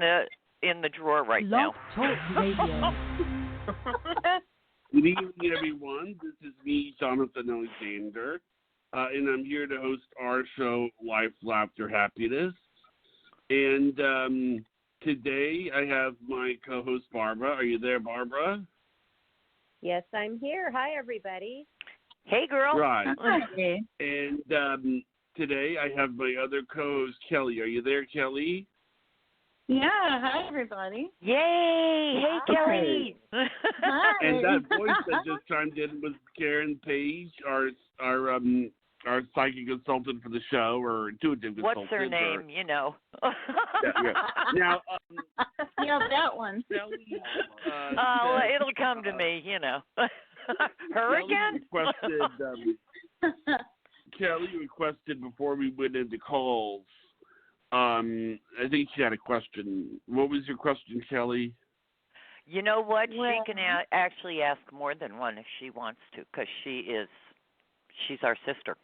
the in the drawer right Blog now. Talk Radio. Good evening, everyone. This is me, Jonathan Alexander, and I'm here to host our show, Life, Laughter, Happiness. And today I have my co-host, Barbara. Are you there, Barbara? Yes, I'm here. Hi, everybody. Hey, girl. Right. Hi. And today I have my other co-host, Kelly. Are you there, Kelly? Yeah, hi everybody. Yay! Hey, Kelly. Hi. And that voice that just chimed in was Karen Page, our psychic consultant for the show, or intuitive consultant. What's her name? You know. Yeah. Now, Yeah, that one. Kelly, Oh, it'll come to me. You know. Her again? Kelly requested before we went into calls. I think she had a question. What was your question, Kelly? You know what? Well- She can actually ask more than one if she wants to, because she's our sister.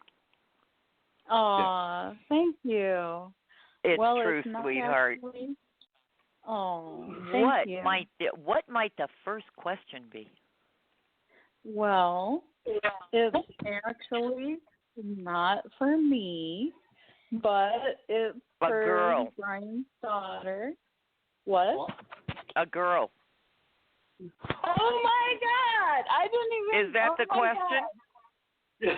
Aw, thank you. It's well, true, it's not sweetheart. actually... Oh, thank you. What might the first question be? Well, it's actually not for me, but it's A for girl. Brian's daughter. What? A girl. Oh my God! I didn't even. Is that the my question? God.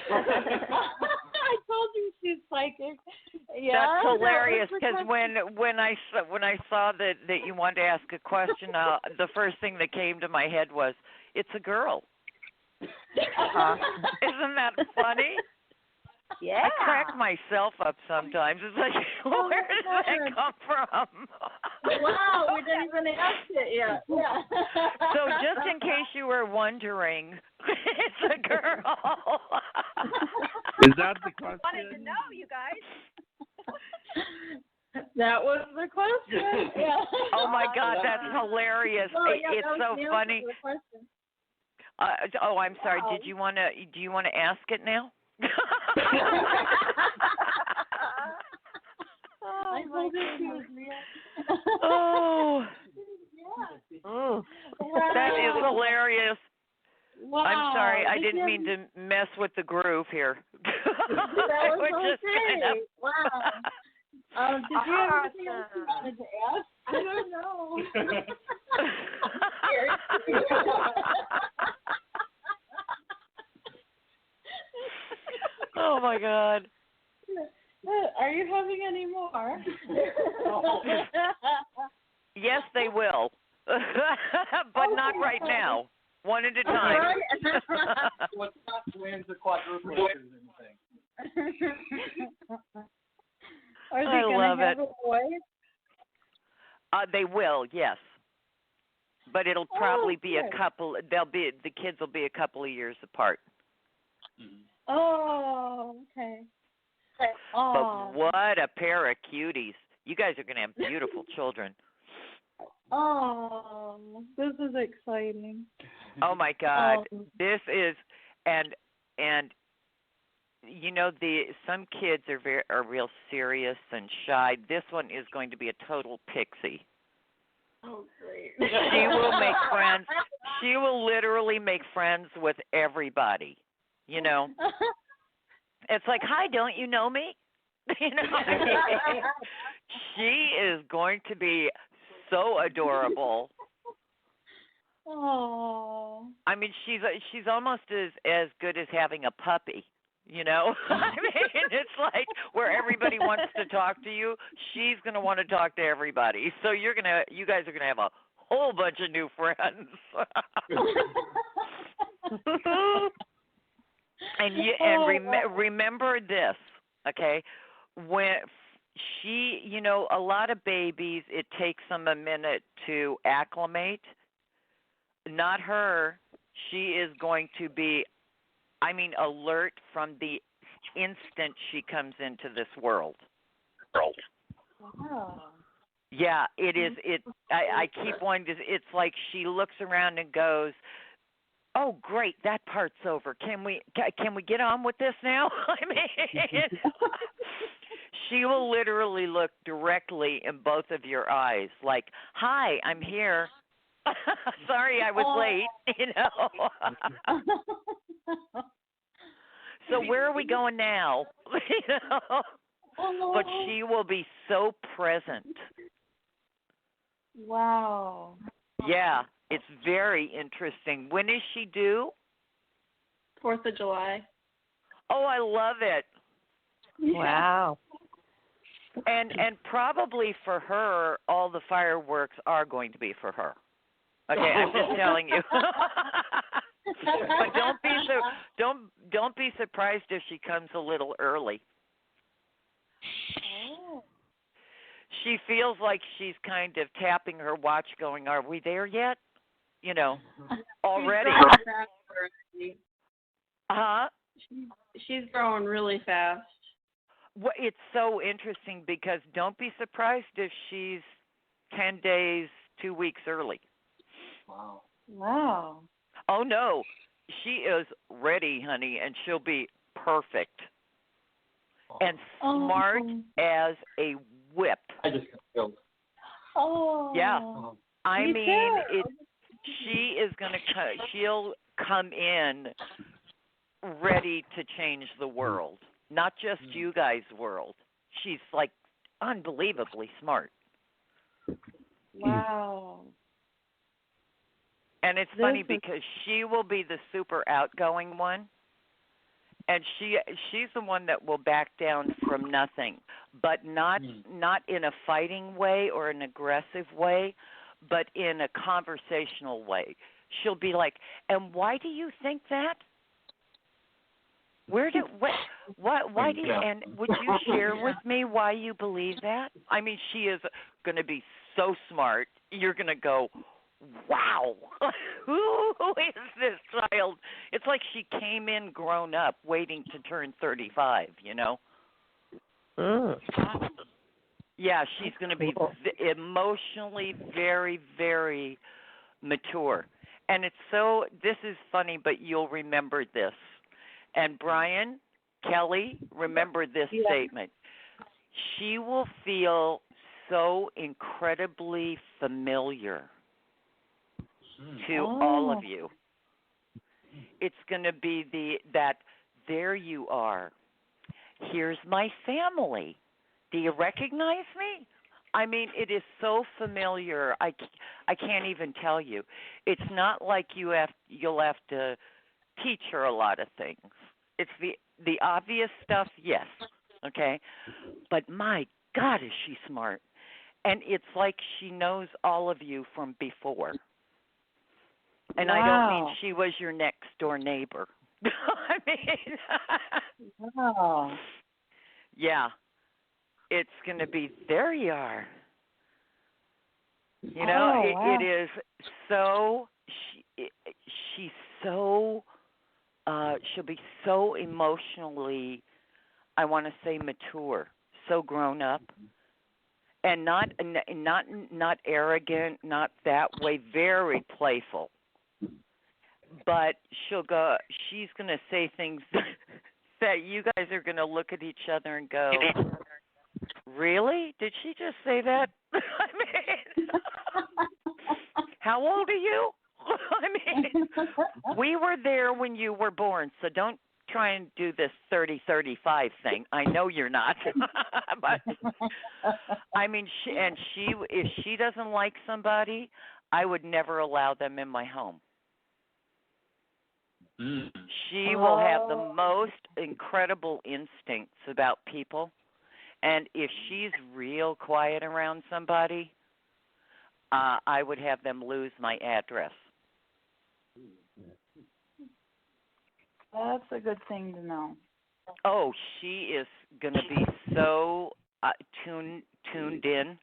I told you she's psychic. Yeah, That's hilarious, that was because the when I saw that you wanted to ask a question, the first thing that came to my head was, it's a girl. Isn't that funny? Yeah. I crack myself up sometimes. It's like, where does that come from? Wow, we didn't even ask it yet. Yeah. So just in case you were wondering, it's a girl. Is that the question? Wanted to know, you guys. That was the question. Yeah. Oh my God, that's hilarious! Oh, yeah, It's that was so the answer funny. to the question. I'm sorry. Wow. Do you want to ask it now? I told her she was real. Oh, Yeah. Oh. that is hilarious. Wow. I'm sorry. I Did didn't you- mean to mess with the groove here. That I was was just okay. kind of. Wow. Did you have anything else you wanted to ask? I don't know. Oh my God. Are you having any more? Yes, they will, but not right now. One at a time. What's not twins or quadruplets or anything? Are they I going love to have it. a boy? They will, yes. But it'll probably be a good. couple. The kids will be a couple of years apart. Oh, okay. Oh, But what a pair of cuties! You guys are gonna have beautiful children. oh, this is exciting. Oh my God, Oh. this is and you know some kids are real serious and shy. This one is going to be a total pixie. Oh, great. She will make friends. She will literally make friends with everybody. You know, it's like, hi, don't you know me? You know, she is going to be so adorable. Oh. I mean, she's almost as good as having a puppy. You know, I mean, it's like where everybody wants to talk to you, she's gonna want to talk to everybody. So you guys are gonna have a whole bunch of new friends. Remember this, okay? When a lot of babies, it takes them a minute to acclimate. Not her. She is going to be, alert from the instant she comes into this world. Wow. Yeah, it is. I keep wanting to. It's like she looks around and goes, "Oh, great, that part's over. Can we get on with this now?" I mean, She will literally look directly in both of your eyes, like, "Hi, I'm here. Sorry, I was late." You know. So where are we going now? You know. But she will be so present. Wow. Yeah, it's very interesting. When is she due? 4th of July. Oh, I love it. Wow. And probably for her, all the fireworks are going to be for her. Okay, I'm just telling you. But don't be surprised if she comes a little early. Oh. She feels like she's kind of tapping her watch, going, "Are we there yet?" You know, already. She's growing fast already. Huh? She's growing really fast. Well, it's so interesting because don't be surprised if she's 10 days, 2 weeks early. Wow. Wow. Oh, no. She is ready, honey, and she'll be perfect and smart as a whip. I just got killed. Oh. Yeah. I Me mean, too. she is going to she'll come in ready to change the world, not just you guys' world. She's like unbelievably smart. Wow. And it's funny because she will be the super outgoing one, and she's the one that will back down from nothing, but not in a fighting way or an aggressive way, but in a conversational way. She'll be like, "And why do you think that? Why do you, and would you share with me why you believe that?" I mean, she is going to be so smart. You're going to go, "Wow, who is this child?" It's like she came in grown up, waiting to turn 35, you know? Yeah, she's going to be emotionally very, very mature. And this is funny, but you'll remember this. And Brian, Kelly, remember this statement. She will feel so incredibly familiar to all of you. It's going to be that there you are. Here's my family. Do you recognize me? I mean, it is so familiar. I can't even tell you. It's not like you'll have to teach her a lot of things. It's the obvious stuff, yes, okay? But my God, is she smart. And it's like she knows all of you from before. And I don't mean she was your next door neighbor. I mean, wow. Yeah. It's going to be, there you are. You know, it is so, she's so, she'll be so emotionally, I want to say mature, so grown up. And not arrogant, not that way, very playful. But she's going to say things that you guys are going to look at each other and go, "Really? Did she just say that?" I mean, how old are you? I mean, we were there when you were born, so don't try and do this 30-35 thing. I know you're not. But I mean, if she doesn't like somebody, I would never allow them in my home. She will have the most incredible instincts about people. And if she's real quiet around somebody, I would have them lose my address. That's a good thing to know. Oh, she is going to be so tuned in,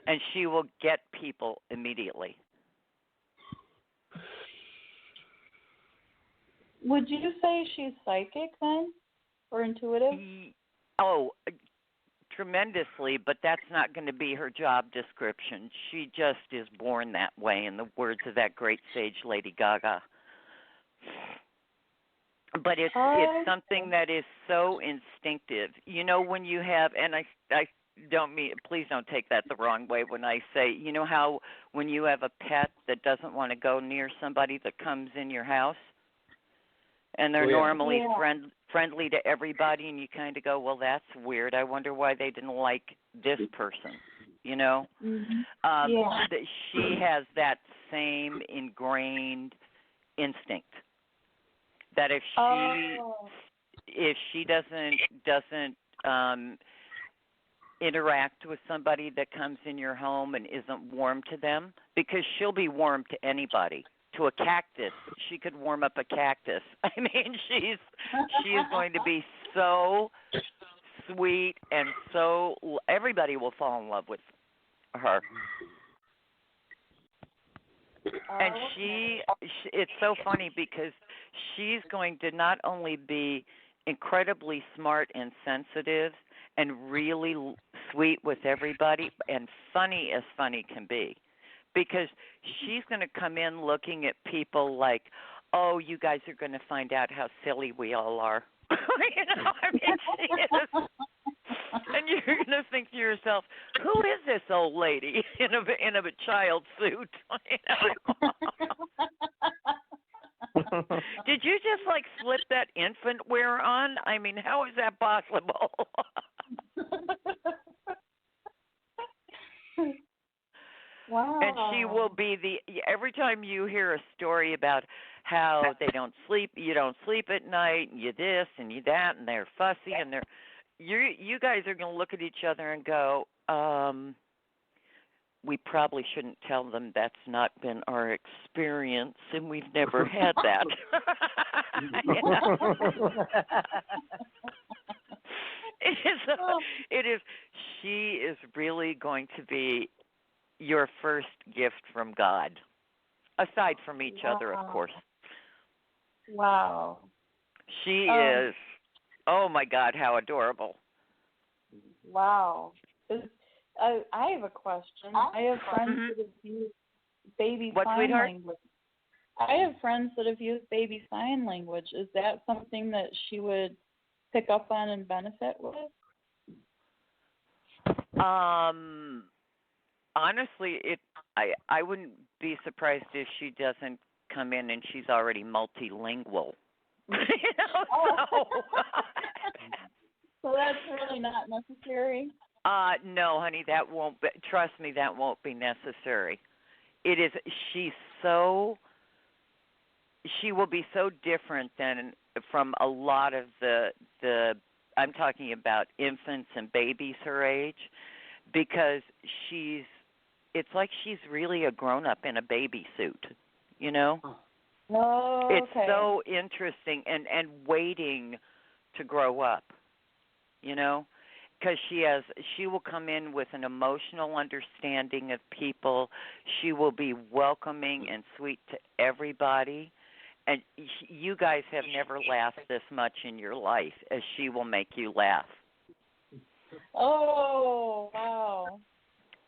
and she will get people immediately. Would you say she's psychic then, or intuitive? Oh, tremendously, but that's not going to be her job description. She just is born that way, in the words of that great sage Lady Gaga. but it's something that is so instinctive. You know, when you have, and I don't mean, please don't take that the wrong way when I say, you know how when you have a pet that doesn't want to go near somebody that comes in your house, and they're normally friendly to everybody, and you kind of go, well, that's weird. I wonder why they didn't like this person, you know? That she has that same ingrained instinct that if she doesn't interact with somebody that comes in your home and isn't warm to them, because she'll be warm to anybody. To a cactus, she could warm up a cactus. I mean, she is going to be so sweet, and so everybody will fall in love with her. And it's so funny because she's going to not only be incredibly smart and sensitive and really sweet with everybody and funny as funny can be, because she's going to come in looking at people like, oh, you guys are going to find out how silly we all are. You know, I mean, she is. And you're going to think to yourself, who is this old lady in a child suit? You know? Did you just like slip that infant wear on? I mean, how is that possible? Wow. And she will be every time you hear a story about how they don't sleep, you don't sleep at night, and you this and you that, and they're fussy, and you guys are going to look at each other and go, we probably shouldn't tell them that's not been our experience, and we've never had that. It is. She is really going to be your first gift from God, aside from each other, of course. Wow. She is, oh my God, how adorable. Wow. I have a question. I have friends that have used baby sign language. I have friends that have used baby sign language. Is that something that she would pick up on and benefit with? Honestly, I wouldn't be surprised if she doesn't come in and she's already multilingual. You know, so that's really not necessary? No, honey, that won't be, trust me, that won't be necessary. It is, she will be so different than from a lot of the I'm talking about infants and babies her age, because it's like she's really a grown-up in a baby suit, you know? Oh, okay. It's so interesting and waiting to grow up, you know? Because she will come in with an emotional understanding of people. She will be welcoming and sweet to everybody. And you guys have never laughed this much in your life as she will make you laugh. Oh, wow.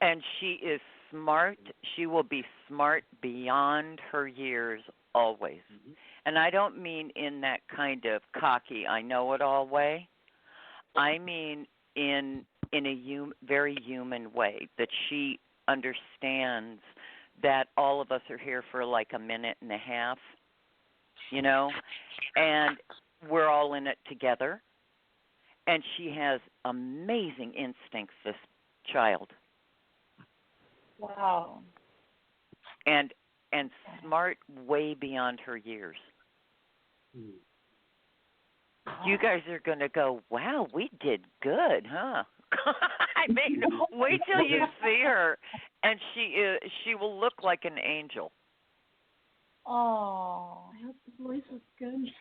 And she is smart. She will be smart beyond her years always. Mm-hmm. And I don't mean in that kind of cocky, I know it all way. I mean in a very human way, that she understands that all of us are here for like a minute and a half, you know, and we're all in it together. And she has amazing instincts, this child. Wow. And smart way beyond her years. You guys are going to go, wow, we did good, huh? I mean, wait till you see her, and she will look like an angel. Oh, I hope the voice is good.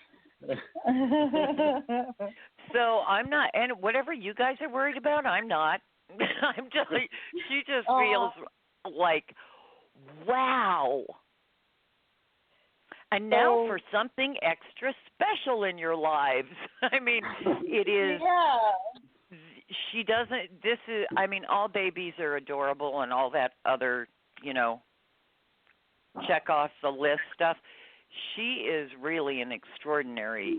So I'm not, and whatever you guys are worried about, I'm not. I'm just, she just feels like, wow. And now for something extra special in your lives. I mean, it is. Yeah. She doesn't. This is. I mean, all babies are adorable and all that other, you know, check off the list stuff. she is really an extraordinary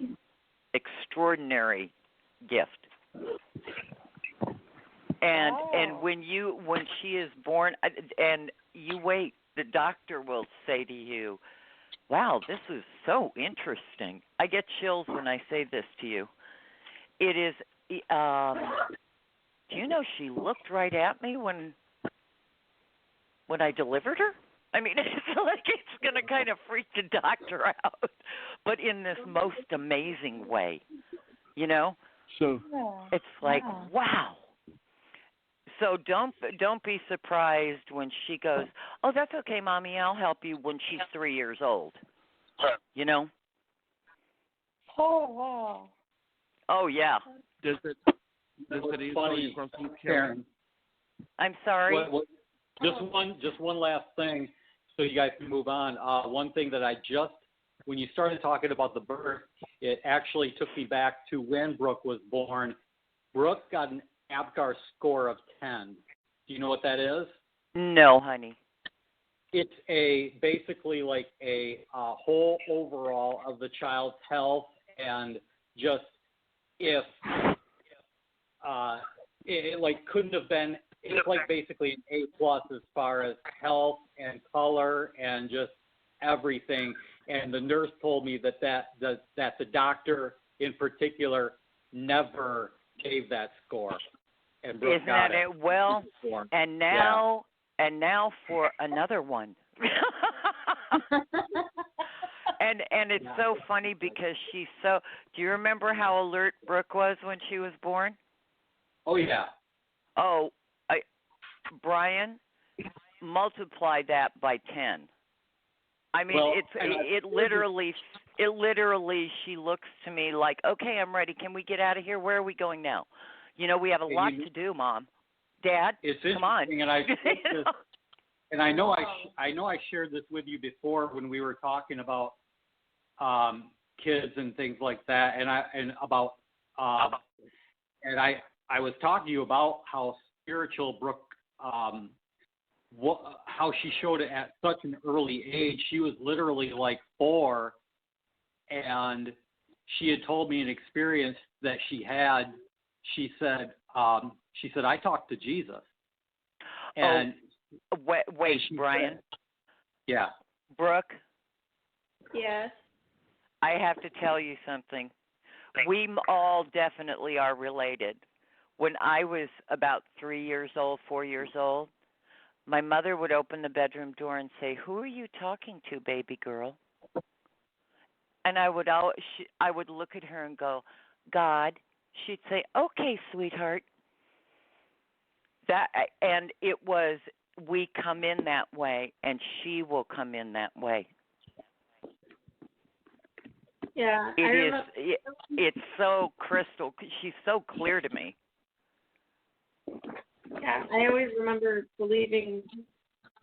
gift. And when she is born, and you wait, the doctor will say to you, "Wow, this is so interesting." I get chills when I say this to you. It is. Do you know she looked right at me when I delivered her? I mean, it's like it's going to kind of freak the doctor out, but in this most amazing way, you know? So it's like, wow. So don't be surprised when she goes, "Oh, that's okay, Mommy, I'll help you," when she's 3 years old. You know? Oh, wow. Oh, yeah. Does it funny, Karen? I'm sorry. Just one last thing, so you guys can move on. One thing that when you started talking about the birth, it actually took me back to when Brooke was born. Brooke got an APGAR score of 10. Do you know what that is? No, honey. It's basically like a whole overall of the child's health, and just if it like couldn't have been. It's like basically an A+ as far as health and color and just everything. And the nurse told me that the doctor in particular never gave that score. And Brooke Isn't that it? Well, and now for another one. and it's so funny because she's so. Do you remember how alert Brooke was when she was born? Oh yeah. Oh, Brian, multiply that by 10. I mean, well, it literally. She looks to me like, "Okay, I'm ready. Can we get out of here? Where are we going now? You know, we have a lot to do, Mom, Dad. Come on." And I know I shared this with you before when we were talking about kids and things like that, and I was talking to you about how spiritual Brooke. How she showed it at such an early age. She was literally like 4, and she had told me an experience that she had. She said, "I talked to Jesus." And wait, Brian. Said, yeah. Brooke. Yes. I have to tell you something. We all definitely are related. When I was about 4 years old, my mother would open the bedroom door and say, "Who are you talking to, baby girl?" And I would look at her and go, "God." She'd say, "Okay, sweetheart." And it was, we come in that way, and she will come in that way. Yeah, It's so crystal. She's so clear to me. Yeah, I always remember believing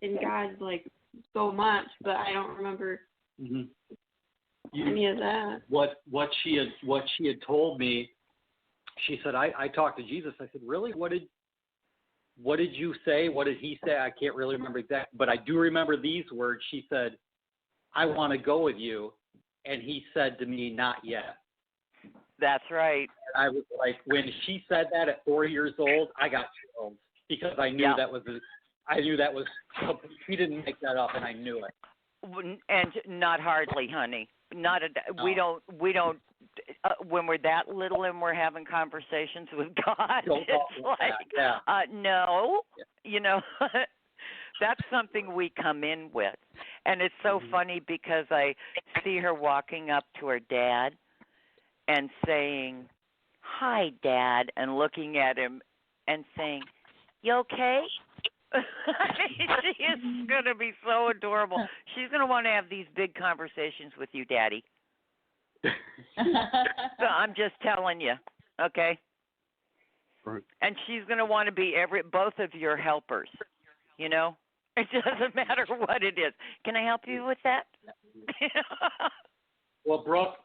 in God like so much, but I don't remember any of that. What she had told me, she said, I talked to Jesus. I said, "Really? What did you say? What did he say?" I can't really remember exactly, but I do remember these words. She said, "I want to go with you," and he said to me, "Not yet." That's right. I was like, when she said that at 4 years old, I got chills because I knew that was he didn't make that up, and I knew it. And not hardly, honey. We don't. When we're that little and we're having conversations with God, it's like, no, you know, that's something we come in with. And it's so funny because I see her walking up to her dad and saying, "Hi, Dad," and looking at him and saying, "You okay?" She is going to be so adorable. She's going to want to have these big conversations with you, Daddy. So I'm just telling you, okay? Right. And she's going to want to be both of your helpers, you know? It doesn't matter what it is. Can I help you with that? Well, Brooke,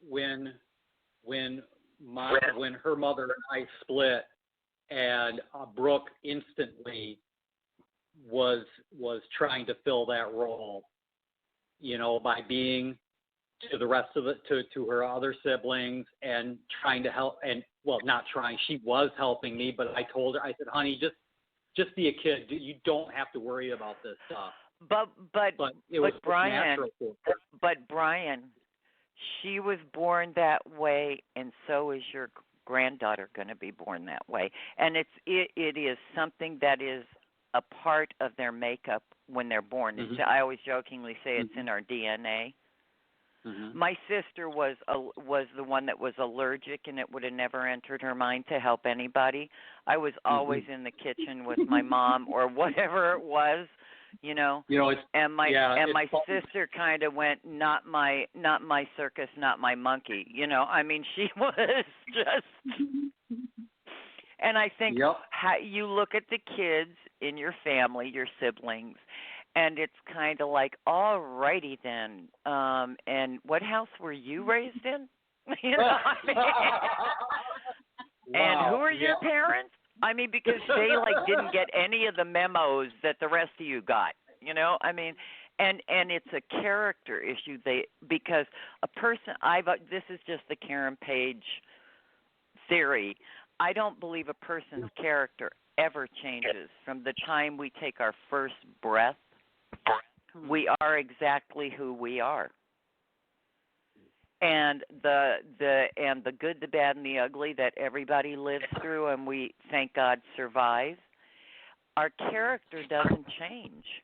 when her mother and I split, and Brooke instantly was trying to fill that role, by being to the rest of to her other siblings and trying to help, and well, not trying, she was helping me, but I told her, I said, honey, just be a kid. You don't have to worry about this stuff. But it was Brian, natural for her. But Brian, she was born that way, and so is your granddaughter going to be born that way. And it is something that is a part of their makeup when they're born. Mm-hmm. I always jokingly say it's in our DNA. Mm-hmm. My sister was the one that was allergic, and it would have never entered her mind to help anybody. I was always in the kitchen with my mom or whatever it was, and my sister kind of went, not my circus, not my monkey. I mean, she was just. And I think how you look at the kids in your family, your siblings, and it's kind of like, all righty then. And what house were you raised in? I mean, and who are your parents? I mean, because they didn't get any of the memos that the rest of you got. I mean, and it's a character issue. Because a person, this is just the Karen Page theory. I don't believe a person's character ever changes from the time we take our first breath. We are exactly who we are. And the good, the bad, and the ugly that everybody lives through, and we, thank God, survive, our character doesn't change.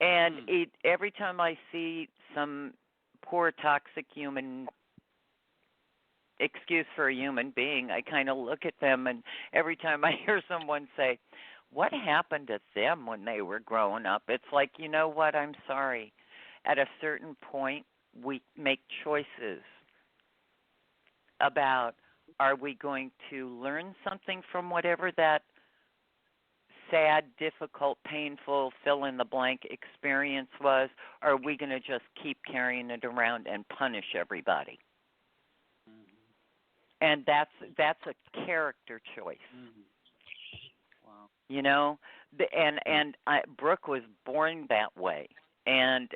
And every time I see some poor, toxic human, excuse for a human being, I kind of look at them, and every time I hear someone say, what happened to them when they were growing up? It's like, you know what, I'm sorry. At a certain point, we make choices about, are we going to learn something from whatever that sad, difficult, painful, fill-in-the-blank experience was, or are we going to just keep carrying it around and punish everybody? And that's a character choice. Wow. Brooke was born that way, and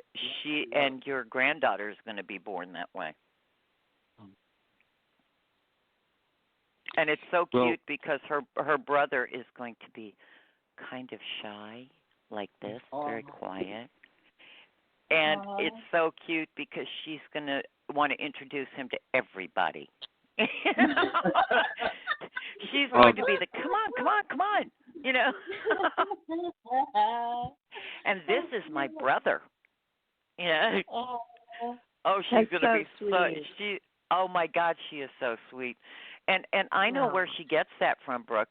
and your granddaughter is going to be born that way. And it's so cute because her brother is going to be kind of shy, like this, very quiet. And it's so cute because she's going to want to introduce him to everybody. She's going to be the come on, And this is my brother. Oh, she's going to be sweet. oh my God, she is so sweet. And I know where she gets that from, Brooke.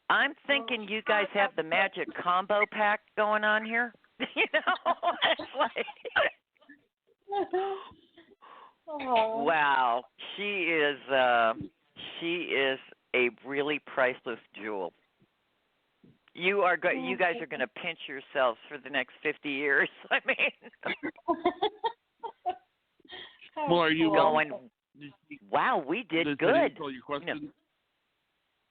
I'm thinking you guys have the magic combo pack going on here. It's like wow, she is a really priceless jewel. You guys are going to pinch yourselves for the next 50 years. I mean, well, are you going? Wow, we did good. All your questions?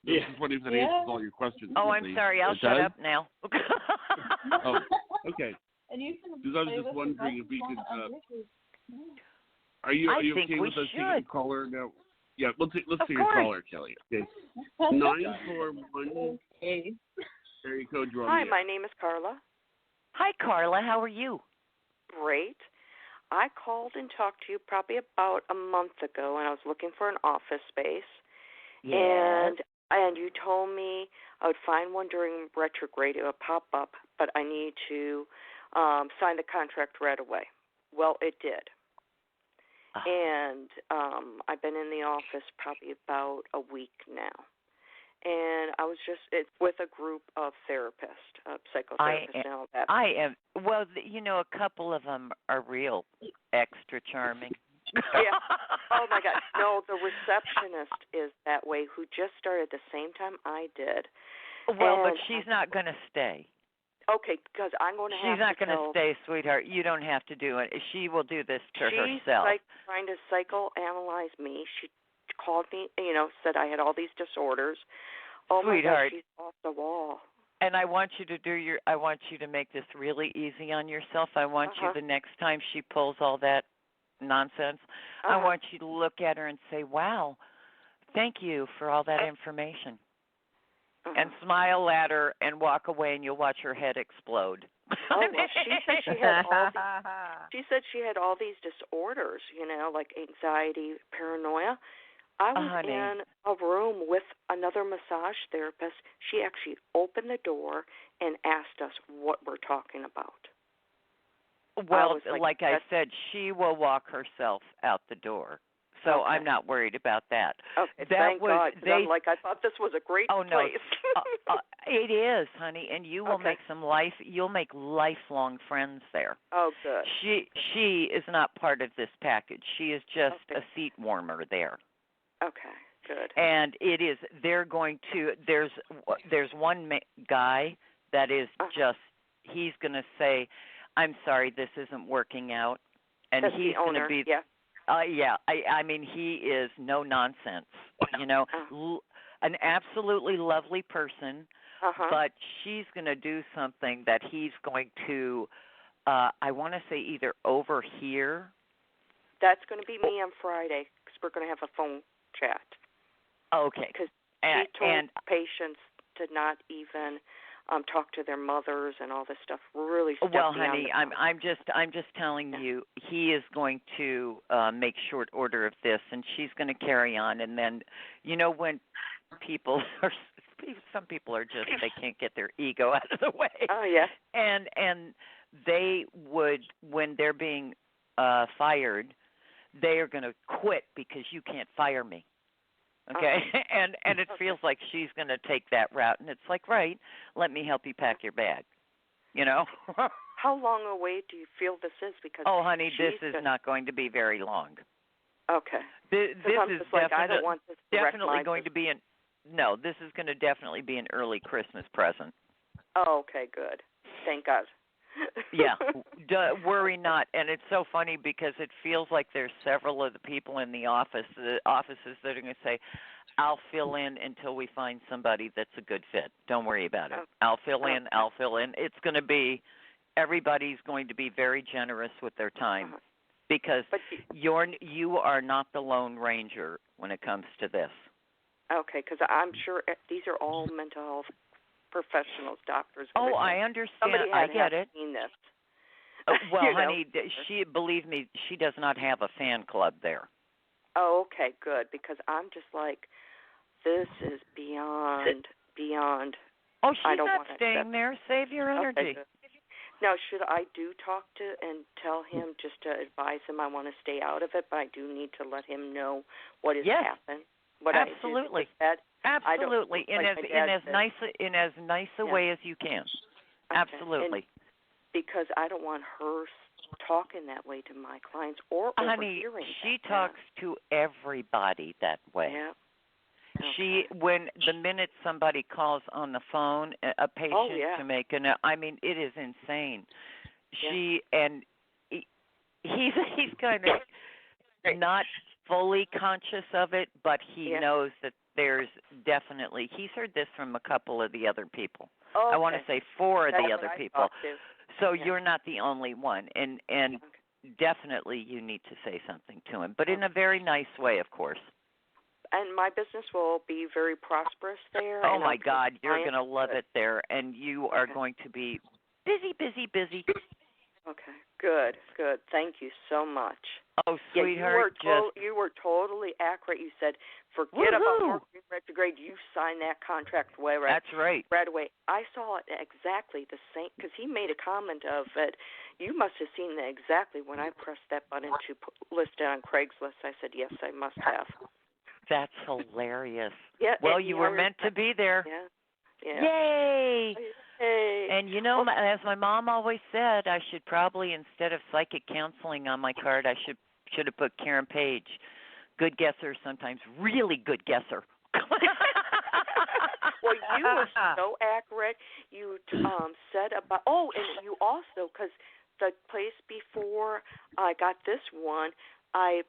Yeah. This is what if that answers all your questions. Oh, I'm sorry. I'll shut up now. Oh, okay. And you can because I was just wondering if we could. Are you okay with us taking a caller now? Yeah, let's take a caller, Kelly. Okay. 941. Okay. Area code. Hi, my name is Carla. Hi, Carla. How are you? Great. I called and talked to you probably about a month ago, and I was looking for an office space. Yes. And you told me I would find one during retrograde. It would pop up, but I need to sign the contract right away. Well, it did. And I've been in the office probably about a week now. And I was with a group of therapists, psychotherapists and all that. I am. Well, a couple of them are real extra charming. Yeah. Oh, my God. No, the receptionist is that way, who just started the same time I did. Well, but she's not going to stay. Okay, because I'm going to have to She's not going to stay, sweetheart. You don't have to do it. She will do this to herself. She's trying to psychoanalyze me. She called me, said I had all these disorders. Oh, sweetheart. my God, she's off the wall. And I want you to make this really easy on yourself. I want you the next time she pulls all that nonsense, I want you to look at her and say, "Wow, thank you for all that information." And smile at her and walk away, and you'll watch her head explode. Oh, well, she said she had all these disorders, like anxiety, paranoia. I was in a room with another massage therapist. She actually opened the door and asked us what we're talking about. Well, like I said, she will walk herself out the door. So I'm not worried about that. Okay, thank God. I thought this was a great place. It is, honey, and you will you'll make lifelong friends there. Oh, good. She is not part of this package. She is just a seat warmer there. Okay, good. And it is, there's one guy that is he's going to say, "I'm sorry, this isn't working out." And that's he's going to be, I mean, he is no nonsense, an absolutely lovely person, but she's going to do something that he's going to, I want to say either overhear. That's going to be me on Friday because we're going to have a phone chat. Okay. Because he told patients to not even talk to their mothers and all this stuff. Really. Well, honey, I'm just telling you, he is going to make short order of this, and she's going to carry on. And then, when some people are just, they can't get their ego out of the way. Oh yeah. And they would, when they're being fired, they are going to quit because you can't fire me. Okay, and it feels like she's going to take that route, and it's like, right, let me help you pack your bag, How long away do you feel this is? Because honey, this is not going to be very long. Okay. This is I don't want this definitely going to be this is going to definitely be an early Christmas present. Oh, okay, good. Thank God. Yeah, worry not. And it's so funny because it feels like there's several of the people in the offices that are going to say, "I'll fill in until we find somebody that's a good fit. Don't worry about it. I'll fill in. It's going to be, everybody's going to be very generous with their time because you are not the Lone Ranger when it comes to this. Okay, because I'm sure these are all mental health professionals, doctors. Oh, I understand. I get it. Seen this. Well, honey, believe me, she does not have a fan club there. Oh, okay, good. Because I'm just like, this is beyond. Oh, she's not staying there. Save your energy. Okay, now, should I talk to and tell him just to advise him I want to stay out of it, but I do need to let him know what has happened? Absolutely. Absolutely, in as nice a way as you can. Okay. Absolutely. And because I don't want her talking that way to my clients or honey, overhearing. She talks to everybody that way. Yeah. Okay. When the minute somebody calls on the phone, a patient to make it is insane. He's kind of not fully conscious of it, but he knows that there's definitely, he's heard this from a couple of the other people. Okay. I want to say 4 of the other people. So you're not the only one, and definitely you need to say something to him, but in a very nice way, of course. And my business will be very prosperous there. Oh, my God, you're going to love it there, and you are going to be busy. Okay, good. Thank you so much. Oh, sweetheart. You were totally accurate. You said, forget about Mercury retrograde. You signed that contract That's right. Right away. I saw it exactly the same, because he made a comment of it. You must have seen it exactly when I pressed that button to list it on Craigslist. I said, yes, I must have. That's hilarious. Yeah. Well, you were meant to be there. Yeah. Yay! Hey. And as my mom always said, I should probably, instead of psychic counseling on my card, I should have put Karen Page. Good guesser, sometimes really good guesser. Well, you were so accurate. You said about, and you also, because the place before I got this one, I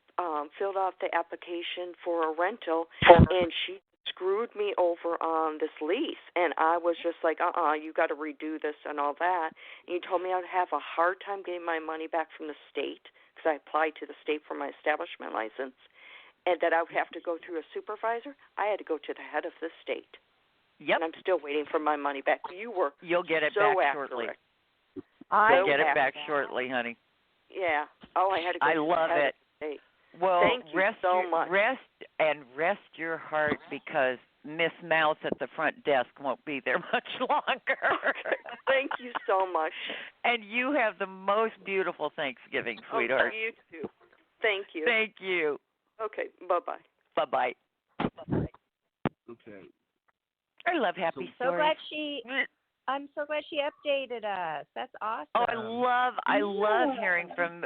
filled out the application for a rental, and she screwed me over this lease, and I was just like, you got to redo this and all that. And you told me I'd have a hard time getting my money back from the state because I applied to the state for my establishment license, and that I would have to go through a supervisor. I had to go to the head of the state. Yep. And I'm still waiting for my money back. You'll get it so back accurate. shortly. You'll get it back shortly, honey. Yeah. Oh, I had to go I to love the head it. of the state. Well, Thank you so much. Rest your heart, because Miss Mouse at the front desk won't be there much longer. Thank you so much. And you have the most beautiful Thanksgiving, sweetheart. Oh, you too. Thank you. Thank you. Okay, bye-bye. Bye-bye. Okay. I love happy So stories. I'm so glad she updated us. That's awesome. Oh, I love hearing from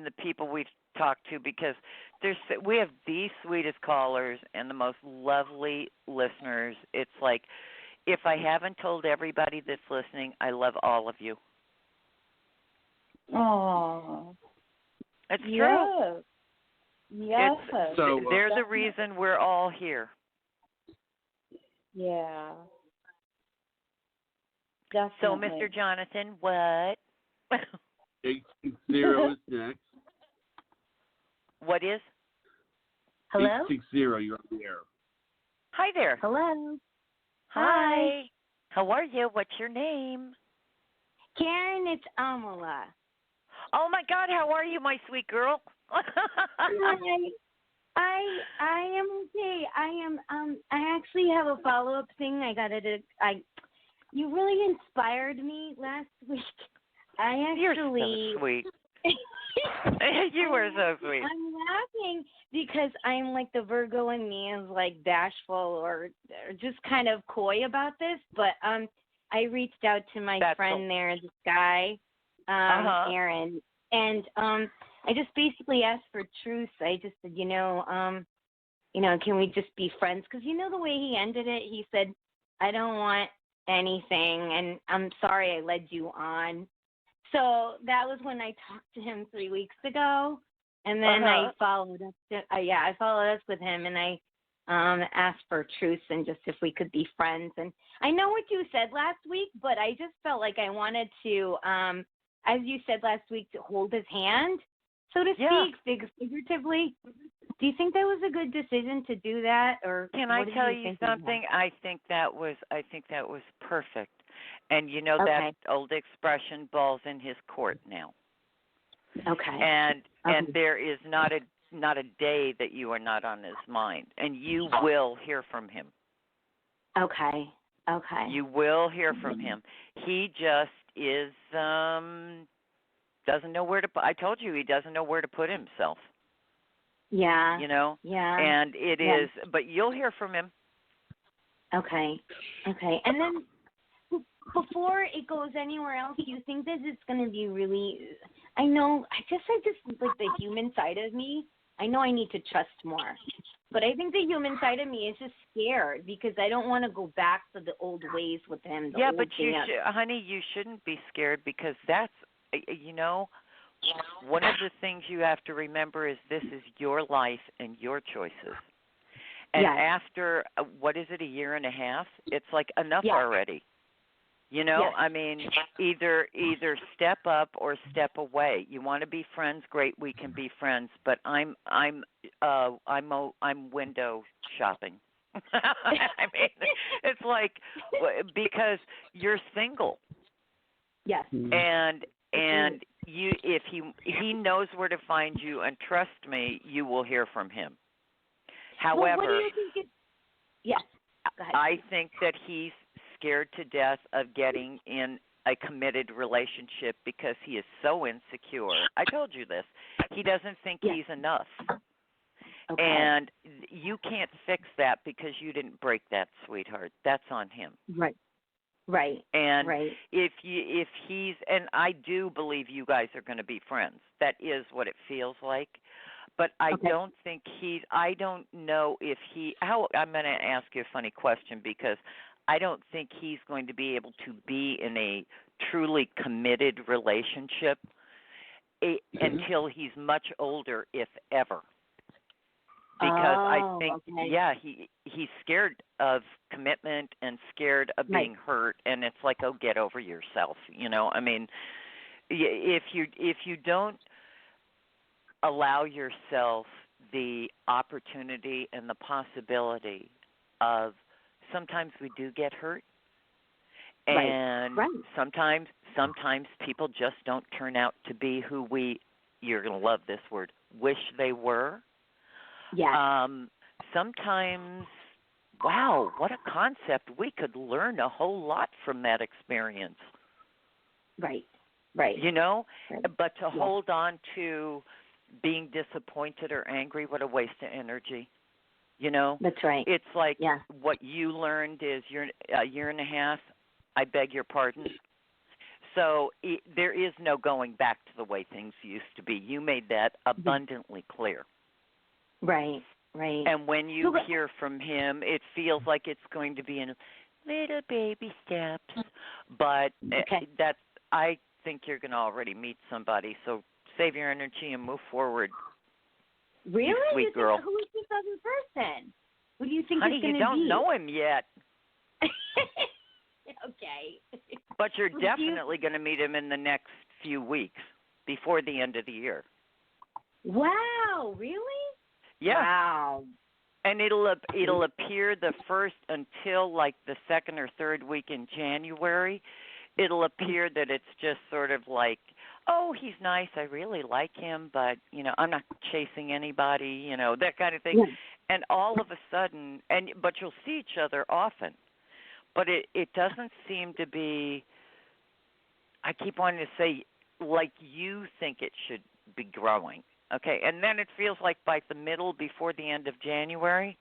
the people we've talked to, because we have the sweetest callers and the most lovely listeners. It's like, if I haven't told everybody that's listening, I love all of you. Oh. It's true. Yes. They're the reason we're all here. Yeah. So, Definitely. Mr. Jonathan, what? 860 is next. What is? Hello? 860, you're on the air. Hi there. Hello. Hi. How are you? What's your name? Karen, it's Amala. Oh my God, how are you, my sweet girl? I am okay. I actually have a follow-up thing. You really inspired me last week. You're so sweet. You were so sweet. I'm laughing because I'm like, the Virgo in me is like bashful or just kind of coy about this. But I reached out to my friend there, this guy, Aaron, and I just basically asked for truce. I just said, can we just be friends? Because the way he ended it, he said, I don't want anything, and I'm sorry I led you on. So that was when I talked to him 3 weeks ago, and then I followed up. I followed up with him, and I asked for truce and just if we could be friends. And I know what you said last week, but I just felt like I wanted to, as you said last week, to hold his hand, so to speak, figuratively. Do you think that was a good decision to do that, or can I tell you something? I think that was perfect. And that old expression, balls in his court now. Okay. And there is not a day that you are not on his mind, and you will hear from him. Okay. You will hear from him. He just is doesn't know where to put. I told you, he doesn't know where to put himself. Yeah. Yeah. And it is, but you'll hear from him. Okay. And then before it goes anywhere else, do you think that it's going to be really, I just like the human side of me, I know I need to trust more, but I think the human side of me is just scared because I don't want to go back to the old ways with him. But honey, you shouldn't be scared, because that's, one of the things you have to remember is this is your life and your choices. And after, what is it, a year and a half? It's like enough already. I mean, either step up or step away. You want to be friends? Great, we can be friends. But I'm window shopping. I mean, it's like, because you're single. Yes. And if he knows where to find you, and trust me, you will hear from him. However, what do you think yes. Go ahead. I think that he's scared to death of getting in a committed relationship because he is so insecure. I told you this. He doesn't think he's enough. Okay. And you can't fix that because you didn't break that, sweetheart. That's on him. Right. And if he's, and I do believe you guys are going to be friends. That is what it feels like. But I don't think I don't know if I'm going to ask you a funny question, because I don't think he's going to be able to be in a truly committed relationship until he's much older, if ever. because I think okay. he's scared of commitment and scared of Right. being hurt, and it's like, oh, get over yourself. I mean, if you don't allow yourself the opportunity and the possibility of, sometimes we do get hurt, and Right. sometimes people just don't turn out to be who you're going to love this word, wish they were. Yeah. Sometimes, wow, what a concept. We could learn a whole lot from that experience. Right. Right. But to Yeah. hold on to being disappointed or angry, what a waste of energy. That's right. It's like Yeah. what you learned is a year and a half, I beg your pardon. So there is no going back to the way things used to be. You made that abundantly clear. Right. Right. And when you hear from him, it feels like it's going to be in little baby steps. But I think you're going to already meet somebody. So save your energy and move forward. Really? You sweet girl. Who is this other person? Who do you think Honey, it's going to you be? don't know him yet. Okay. But you're definitely going to meet him in the next few weeks, before the end of the year. Wow, really? Yeah. Wow. And it'll appear the first until like the second or third week in January. It'll appear that it's just sort of like, oh, he's nice, I really like him, but I'm not chasing anybody, that kind of thing. Yeah. And all of a sudden, but you'll see each other often. But it doesn't seem to be, I keep wanting to say, like you think it should be growing. Okay, and then it feels like by the middle, before the end of January,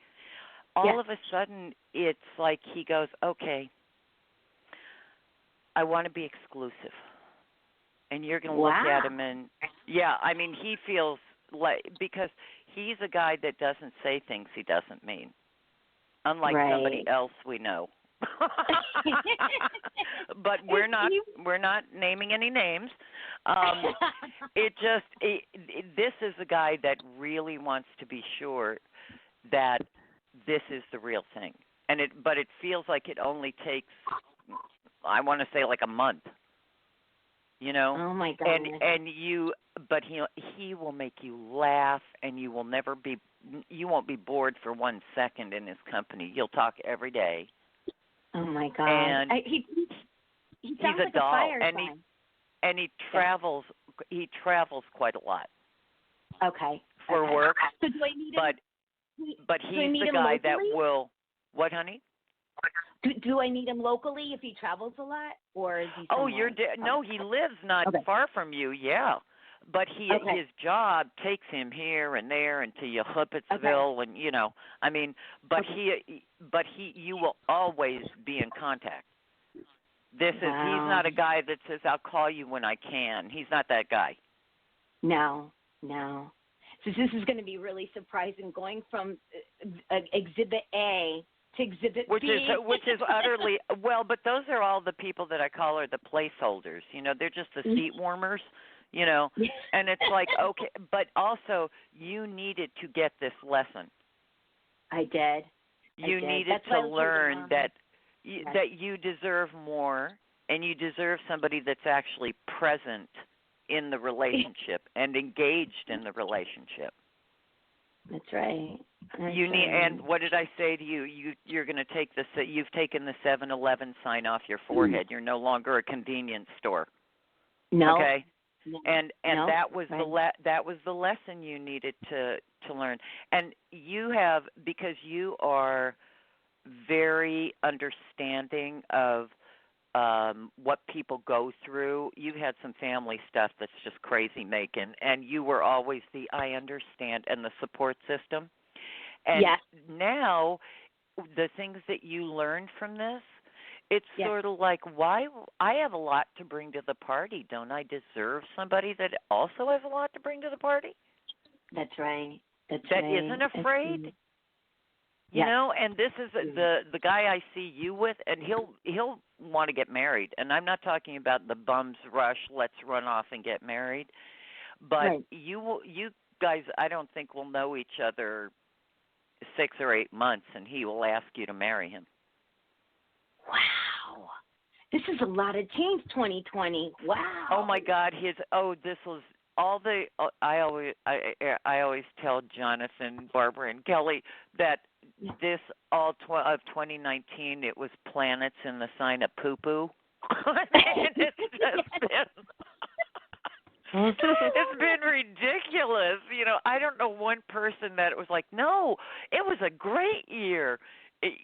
all of a sudden it's like he goes, okay, I want to be exclusive. And you're going to look at him and, I mean, he feels like, because he's a guy that doesn't say things he doesn't mean, unlike somebody else we know. But we're not naming any names. This is a guy that really wants to be sure that this is the real thing, but it feels like it only takes, I want to say, like a month. Oh my God. But he will make you laugh, and you won't be bored for 1 second in his company. You'll talk every day. Oh my God! And he he's sounds a like doll, a fire and sign. he travels. He travels quite a lot. Okay. For work. So do I need him? But he's the guy that will. What, honey? Do I need him locally if he travels a lot, or is he? Oh, no. He lives not far from you. Yeah. But his job takes him here and there and to Huppitzville, and I mean, but you will always be in contact. He's not a guy that says I'll call you when I can. He's not that guy. No. So this is going to be really surprising, going from Exhibit A to Exhibit B. Which is utterly well. But those are all the people that I call the placeholders. They're just the seat warmers. And it's like, okay, but also you needed to get this lesson. I did. You needed to learn that you deserve more, and you deserve somebody that's actually present in the relationship and engaged in the relationship. That's right. And what did I say to you? You're going to take you've taken the 7-Eleven sign off your forehead. You're no longer a convenience store. No. Okay. No. And that was that was the lesson you needed to learn. And you have, because you are very understanding of what people go through. You had some family stuff that's just crazy making, and you were always the I understand and the support system. And now the things that you learned from this, it's sort of like, why? I have a lot to bring to the party. Don't I deserve somebody that also has a lot to bring to the party? That's right. That isn't afraid. And this is the guy I see you with, and he'll want to get married. And I'm not talking about the bums rush, let's run off and get married. But you guys, I don't think will know each other 6 or 8 months, and he will ask you to marry him. Wow. This is a lot of change, 2020. Wow. Oh my God, this was all the I always tell Jonathan, Barbara, and Kelly that this of 2019 it was planets in the sign of poo poo. I mean, it's just been it's been ridiculous. You know, I don't know one person that was like, no, it was a great year.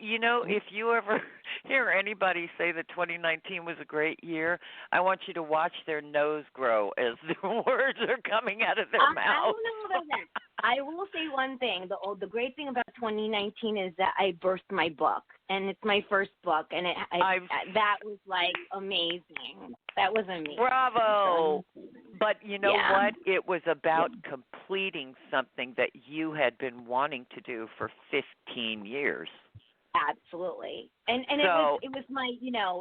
You know, if you ever hear anybody say that 2019 was a great year, I want you to watch their nose grow as the words are coming out of their mouth. I don't know about that. I will say one thing. The great thing about 2019 is that I birthed my book, and it's my first book, and that was like amazing. That was amazing. Bravo! But you know what? It was about completing something that you had been wanting to do for 15 years. Absolutely. And it was my,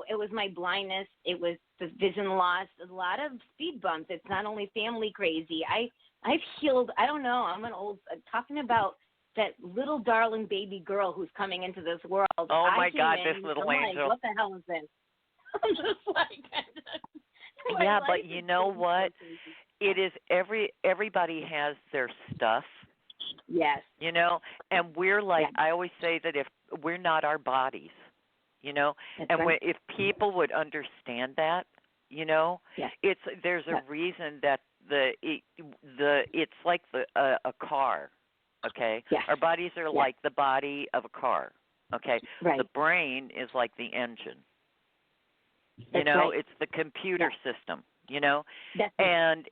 it was my blindness, it was the vision loss, a lot of speed bumps. It's not only family crazy. I've healed, I don't know, I'm talking about that little darling baby girl who's coming into this world. Oh my God, this little angel. Like, what the hell is this? I'm just like yeah, but you know what? It is everybody has their stuff. Yes. You know, and we're like, I always say that if we're not our bodies, you know, That's and right. if people would understand that, you know, there's a reason that it's like a car, okay? Yes. Our bodies are like the body of a car, okay? Right. The brain is like the engine. That's you know, right. it's the computer system, you know, That's and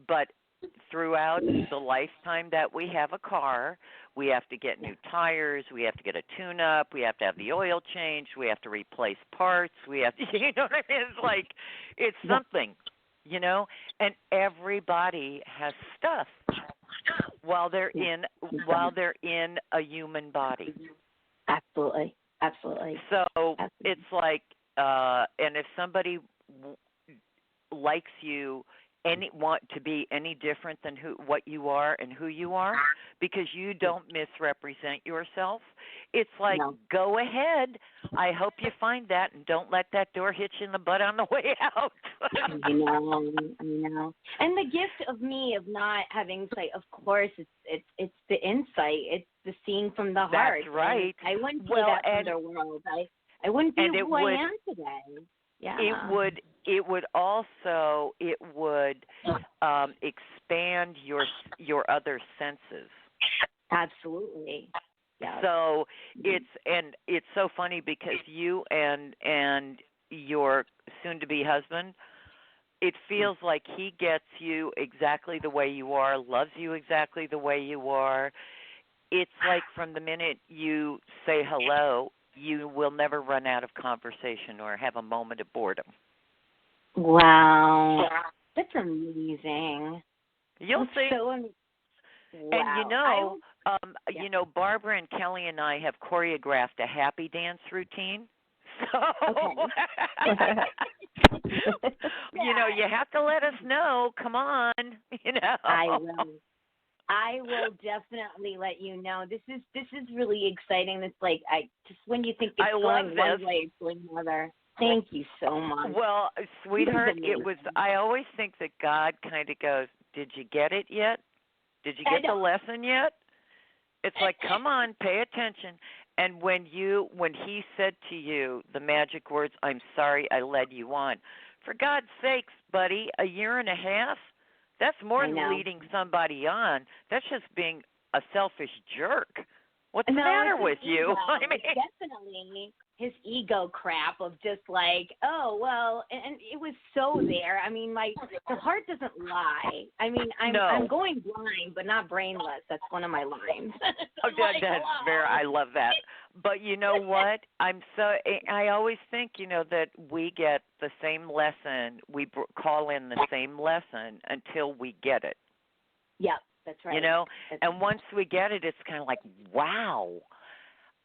but throughout the lifetime that we have a car, we have to get new tires, we have to get a tune-up, we have to have the oil changed, we have to replace parts, we have to, you know what I mean? It's like, it's something, you know, and everybody has stuff while they're in a human body. Absolutely. Absolutely. So it's like, and if somebody likes you want to be any different than what you are and who you are, because you don't misrepresent yourself, it's like, go ahead. I hope you find that, and don't let that door hit you in the butt on the way out. I know. And the gift of me of not having sight, of course, it's the insight. It's the seeing from the heart. That's right. And I wouldn't be that underworld. I wouldn't be who I am today. Yeah. It would also expand your other senses. Absolutely. Yeah. So it's so funny because you and your soon-to-be husband, it feels like he gets you exactly the way you are, loves you exactly the way you are. It's like from the minute you say hello, you will never run out of conversation or have a moment of boredom. Wow. That's amazing. You'll see. Wow. And you know, Barbara and Kelly and I have choreographed a happy dance routine. So, you know, you have to let us know. Come on, you know. I will definitely let you know. This is really exciting. It's like when you think it's going one way, it's going another. Thank you so much. Well, sweetheart, I always think that God kind of goes, did you get it yet? Did you get the lesson yet? It's like, come on, pay attention. And when he said to you the magic words, I'm sorry I led you on, for God's sakes, buddy, a year and a half? That's more than leading somebody on. That's just being a selfish jerk. What's the matter with you? I mean, definitely his ego crap of just like, oh, well, and it was so there. I mean, the heart doesn't lie. I mean, I'm going blind, but not brainless. That's one of my lines. That's fair. I love that. But you know what? I always think, you know, that we get the same lesson. We call in the same lesson until we get it. Yep, that's right. You know, and once we get it, it's kind of like, wow.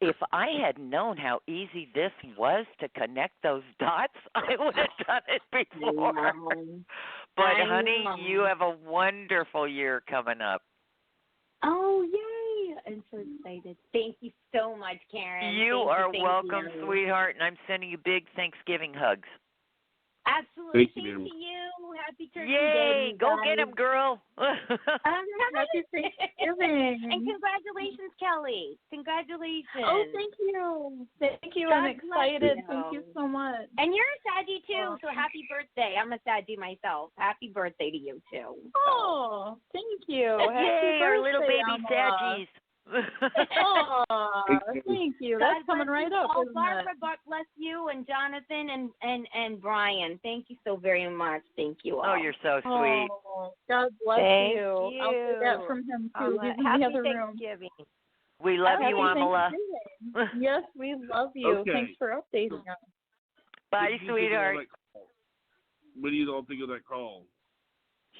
If I had known how easy this was to connect those dots, I would have done it before. But, honey, you have a wonderful year coming up. Oh, yay. I'm so excited. Thank you so much, Karen. You are welcome, sweetheart, and I'm sending you big Thanksgiving hugs. Absolutely. Thank you. Same to you. Happy Turkey Yay! Day. Go get him, girl. Happy Thanksgiving. And congratulations, Kelly. Congratulations. Oh, thank you. Thank you. God I'm excited. bless you. Thank you so much. And you're a Saggy too, so happy birthday. I'm a Saggy myself. Happy birthday to you too. Oh, thank you. Yay, our little baby Saggies. Oh, thank you. That's coming right up. Oh, Barbara, God bless you, and Jonathan, and Brian. Thank you so very much. Thank you all. Oh, you're so sweet. Oh, God bless Thank you. I'll say that from him too. He's in Happy the other room. Thanksgiving. We love Happy you, Amala. Thanksgiving. Yes, we love you. Okay. Thanks for updating us. Bye, What do you think of sweetheart. that call? What do you all think of that call?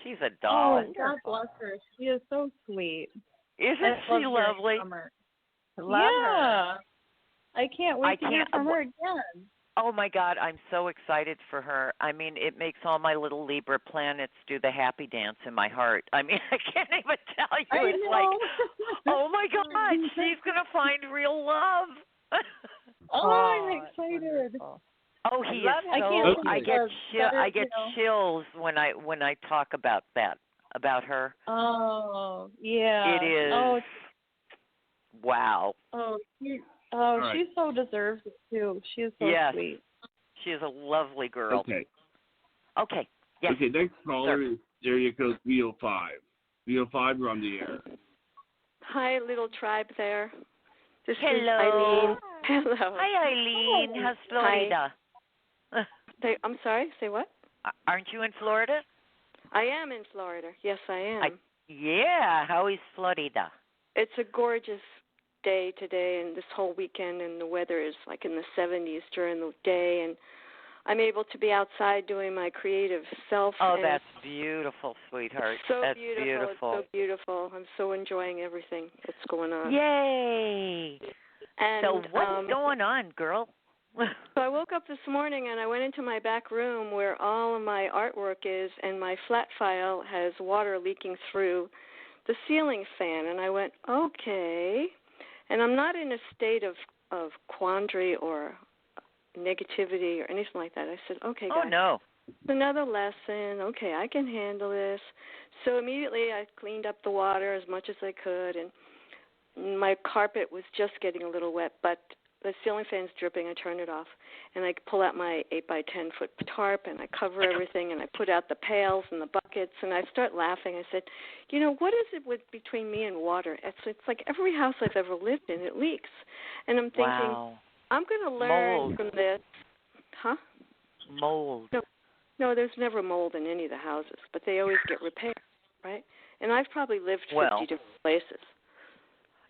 She's a doll. Oh, God bless her. She is so sweet. Isn't I she love hearing lovely? from her. Love yeah. her. I can't wait to hear from her again. Oh my God, I'm so excited for her. I mean, it makes all my little Libra planets do the happy dance in my heart. I mean, I can't even tell you. It's like, oh my God, she's gonna find real love. I'm excited. Oh, he is I so. can't I get chills when I talk about that, about her. Oh, yeah. It is. Oh, wow. right. She so deserves it too. She is so sweet. She is a lovely girl. Okay. Okay. Yes. Okay, next caller is area code 305. 305, you're on the air. Hi, little tribe there. This is Hello. Eileen. Hello. Hi, Eileen. How's Florida? I'm sorry, say what? Aren't you in Florida? I am in Florida. Yes, I am. Yeah. How is Florida? It's a gorgeous day today and this whole weekend, and the weather is like in the 70s during the day, and I'm able to be outside doing my creative self. Oh, that's beautiful, sweetheart. So that's beautiful. It's so beautiful. I'm so enjoying everything that's going on. Yay! And, so what's going on, girl? So I woke up this morning and I went into my back room where all of my artwork is, and my flat file has water leaking through the ceiling fan, and I went, okay. And I'm not in a state of quandary or negativity or anything like that. I said, okay, guys. Oh, no. It's another lesson. Okay, I can handle this. So immediately I cleaned up the water as much as I could, and my carpet was just getting a little wet, but the ceiling fan's dripping. I turn it off, and I pull out my 8x10 foot tarp, and I cover everything, and I put out the pails and the buckets, and I start laughing. I said, you know, what is it between me and water? It's like every house I've ever lived in, it leaks. And I'm thinking, I'm going to learn from this. Huh? Mold. No, there's never mold in any of the houses, but they always get repaired, right? And I've probably lived 50 different places.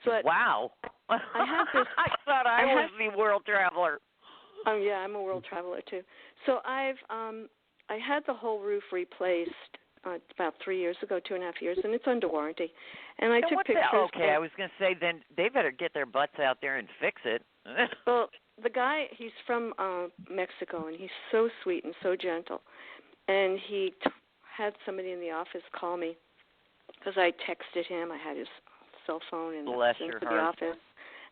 But wow. I have this. I thought I was the world traveler. Yeah, I'm a world traveler too. So I had the whole roof replaced about 3 years ago, 2.5 years, and it's under warranty. And I took pictures. Okay, I was going to say then they better get their butts out there and fix it. Well, the guy, he's from Mexico, and he's so sweet and so gentle. And he had somebody in the office call me because I texted him. I had his cell phone and sent to the office.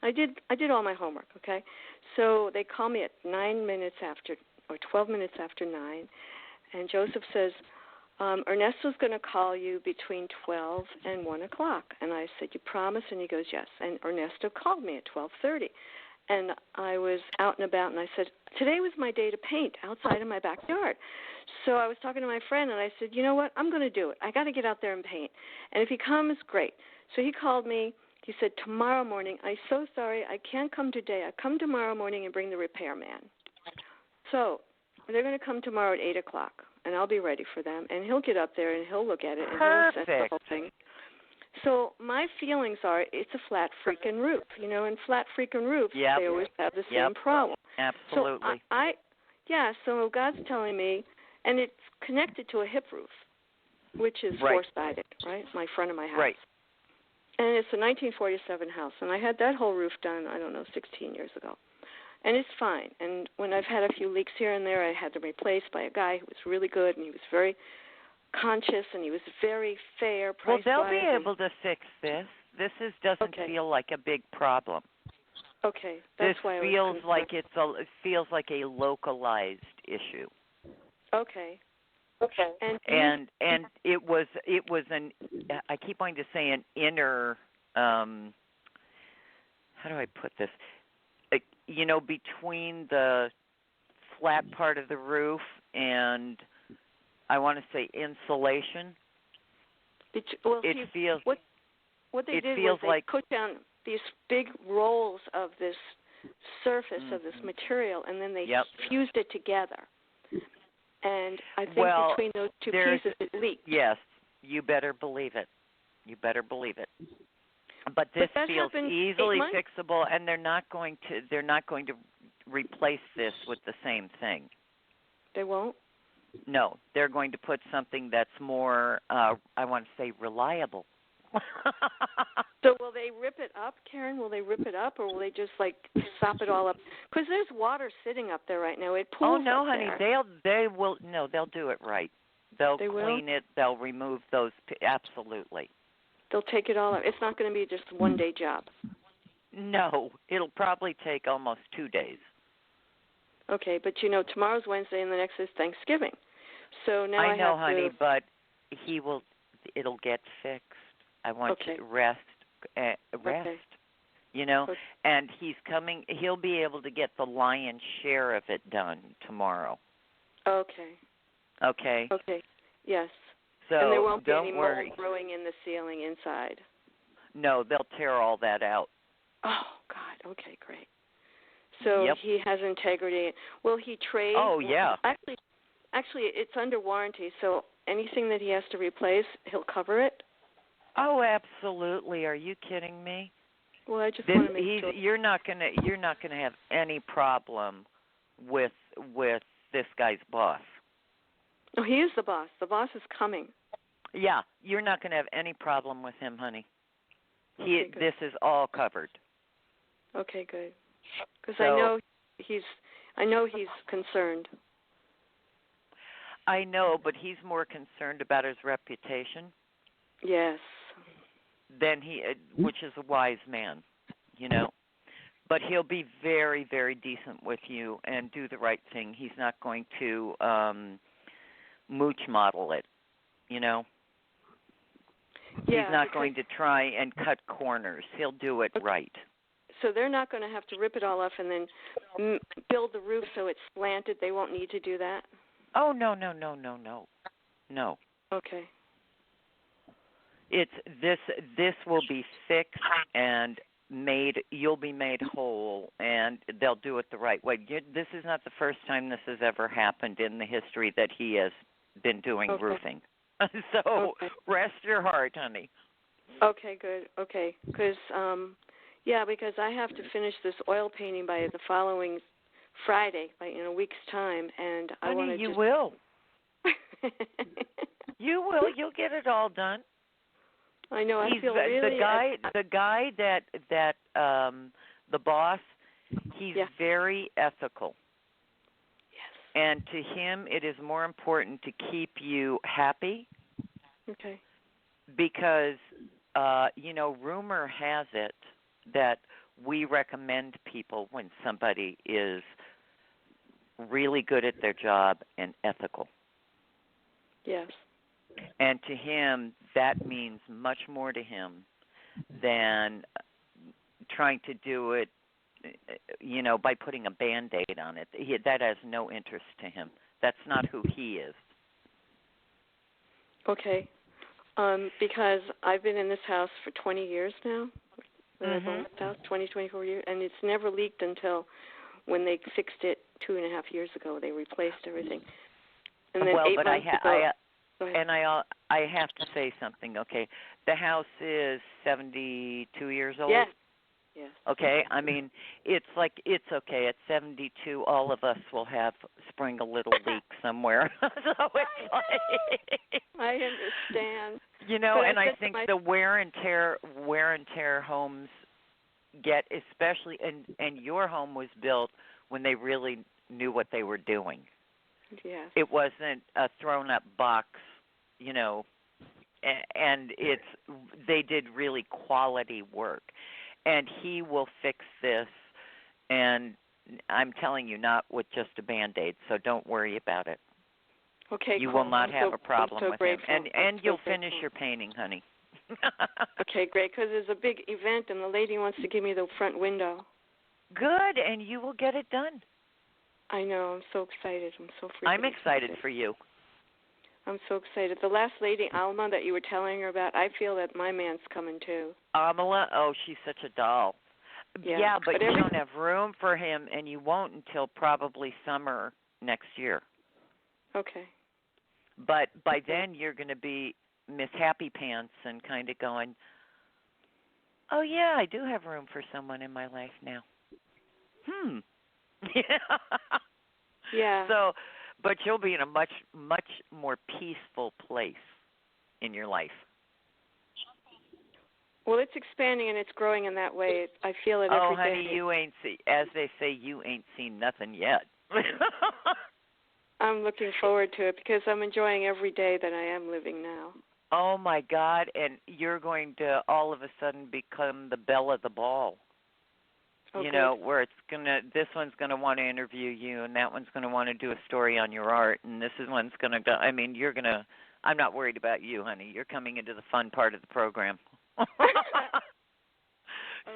I did all my homework, okay? So they call me at 9 minutes after, or 12 minutes after 9, and Joseph says, Ernesto's going to call you between 12 and 1 o'clock. And I said, you promise? And he goes, yes. And Ernesto called me at 12:30. And I was out and about, and I said, today was my day to paint outside in my backyard. So I was talking to my friend, and I said, you know what? I'm going to do it. I got to get out there and paint. And if he comes, great. So he called me. He said, tomorrow morning, I'm so sorry, I can't come today. I come tomorrow morning and bring the repairman. So they're going to come tomorrow at 8 o'clock, and I'll be ready for them. And he'll get up there, and he'll look at it, and he'll assess the whole thing. So my feelings are it's a flat freaking roof. You know, and flat freaking roofs, they always have the same problem. Absolutely. So so God's telling me, and it's connected to a hip roof, which is four-sided, right? My front of my house. Right. And it's a 1947 house, and I had that whole roof done, 16 years ago. And it's fine. And when I've had a few leaks here and there, I had them replaced by a guy who was really good, and he was very conscious, and he was very fair price-wise. Well, they'll be able to fix this. doesn't feel like a big problem. Okay, that's why it feels like a localized issue. Okay. And it was an, I keep wanting to say an inner, how do I put this? Between the flat part of the roof and I want to say insulation. Well, it feels. What they did was they put down these big rolls of this surface of this material, and then they fused it together. And I think between those two pieces, it leaked. Yes, you better believe it. But this feels easily fixable, and they're not going to replace this with the same thing. They won't? No, they're going to put something that's more, I want to say, reliable. So will they rip it up, Karen? Will they rip it up, or will they just sop it all up? Because there's water sitting up there right now. It pools. Oh no, up honey, there. they will. No, they'll do it right. They'll clean it. They'll remove those. Absolutely. They'll take it all out. It's not going to be just a one-day job. No, it'll probably take almost 2 days. Okay, but tomorrow's Wednesday and the next is Thanksgiving. So now I know, have honey, to... but it'll get fixed. I want you to rest. Okay. And he'll be able to get the lion's share of it done tomorrow. Okay. Okay, yes. So and there won't be don't any worry. mold growing in the ceiling inside. No, they'll tear all that out. Oh, God. Okay, great. So he has integrity. Will he trade? Oh, yeah. Actually, it's under warranty, so anything that he has to replace, he'll cover it? Oh, absolutely. Are you kidding me? Well, I just want to make sure. You're not gonna have any problem with this guy's boss. Oh, he is the boss. The boss is coming. Yeah, you're not gonna have any problem with him, honey. Okay, This is all covered. Okay, good. Because I know he's concerned. I know, but he's more concerned about his reputation. Yes. Than which is a wise man, But he'll be very, very decent with you and do the right thing. He's not going to mooch model it, Yeah, he's not going to try and cut corners. He'll do it right. So they're not going to have to rip it all off and then build the roof so it's slanted. They won't need to do that? Oh, no. No. Okay. This will be fixed and you'll be made whole, and they'll do it the right way. This is not the first time this has ever happened in the history that he has been doing roofing. So rest your heart, honey. Okay, good. Okay, because I have to finish this oil painting by the following Friday, in a week's time, and I want to. You will. You will. You'll get it all done. I know. I feel really. The guy that the boss. He's very ethical. Yes. And to him, it is more important to keep you happy. Okay. Because rumor has it that we recommend people when somebody is really good at their job and ethical. Yes. And to him, that means much more to him than trying to do it, by putting a Band-Aid on it. That has no interest to him. That's not who he is. Okay. Because I've been in this house for 20 years now. Mm-hmm. House, 24 years, and it's never leaked until when they fixed it 2.5 years ago. They replaced everything. And then 8 months ago. I have to say something, okay? The house is 72 years old. Yes. Okay? I mean, it's okay. At 72, all of us will have spring a little leak somewhere. So it's like... I understand. And I think the wear and tear homes get, especially, and your home was built when they really knew what they were doing. Yes. It wasn't a thrown-up box, and they did really quality work, and he will fix this, and I'm telling you, not with just a Band-Aid, so don't worry about it. Okay, you cool. will not have a problem so with grateful. him, and you'll so finish grateful. your painting, honey. Okay, great, because there's a big event, and the lady wants to give me the front window. Good, and you will get it done. I know. I'm so excited. I'm so freaking I'm excited for you. I'm so excited. The last lady, Alma, that you were telling her about, I feel that my man's coming too. Amala, oh, she's such a doll. Yeah, but you don't have room for him, and you won't until probably summer next year. Okay. But by then, you're going to be Miss Happy Pants and kind of going, oh, yeah, I do have room for someone in my life now. Yeah. So, but you'll be in a much, much more peaceful place in your life. Well, it's expanding and it's growing in that way. I feel it every day. Oh, honey, you ain't as they say, you ain't seen nothing yet. I'm looking forward to it because I'm enjoying every day that I am living now. Oh, my God, and you're going to all of a sudden become the belle of the ball. Oh, you know, where it's this one's going to want to interview you, and that one's going to want to do a story on your art, and one's going to go, I mean, you're going to, I'm not worried about you, honey. You're coming into the fun part of the program.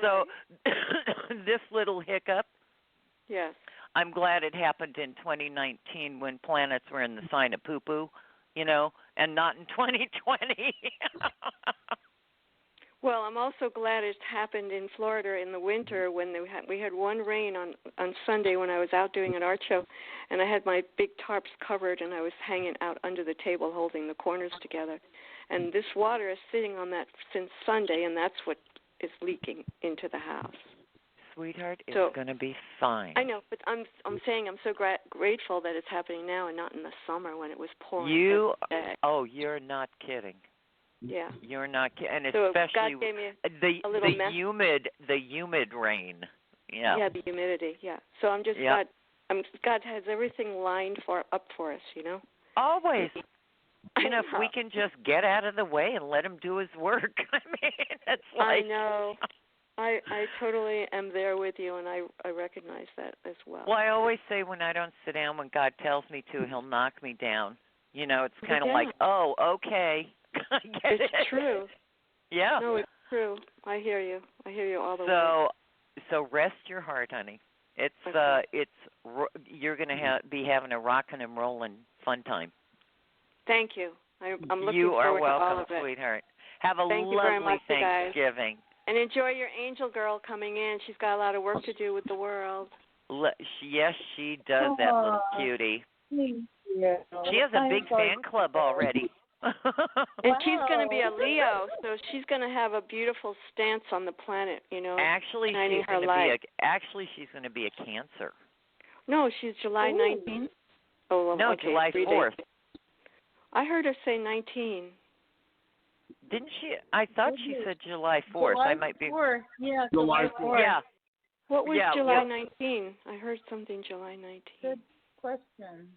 So, this little hiccup, yes, I'm glad it happened in 2019 when planets were in the sign of poo-poo, you know, and not in 2020. Well, I'm also glad it happened in Florida in the winter when we had one rain on Sunday when I was out doing an art show, and I had my big tarps covered, and I was hanging out under the table holding the corners together. And this water is sitting on that since Sunday, and that's what is leaking into the house. Sweetheart, it's going to be fine. I know, but I'm saying I'm so grateful that it's happening now and not in the summer when it was pouring. You're not kidding. Yeah. You're not kidding, and so especially God gave me the humid rain. Yeah. Yeah, the humidity. Yeah. So I'm just glad. God has everything lined up for us, you know. Always. You know, if we can just get out of the way and let him do his work. I mean, it's like. I know. I totally am there with you, and I recognize that as well. Well, I always say when I don't sit down when God tells me to, he'll knock me down. You know, it's kind of like, oh, okay. It's true. Yeah. No, it's true. I hear you. I hear you all the way. So rest your heart, honey. It's you're going to be having a rockin' and rollin' fun time. Thank you. I'm looking you forward are welcome, to all of it. Sweetheart. Have a Thank you very lovely much, Thanksgiving. And enjoy your angel girl coming in. She's got a lot of work to do with the world. Yes, she does, that little cutie. Yeah. She has a big fan club already. And she's going to be a Leo, so she's going to have a beautiful stance on the planet, you know. Actually, she's going to be a Cancer. No, she's July 19th. Oh, well, no, okay, July 4th. I heard her say 19. Didn't she? I thought she said July 4th. July I might be. 4th. Yeah, July 4th. Yeah. What was July 19? I heard something July 19. Good question.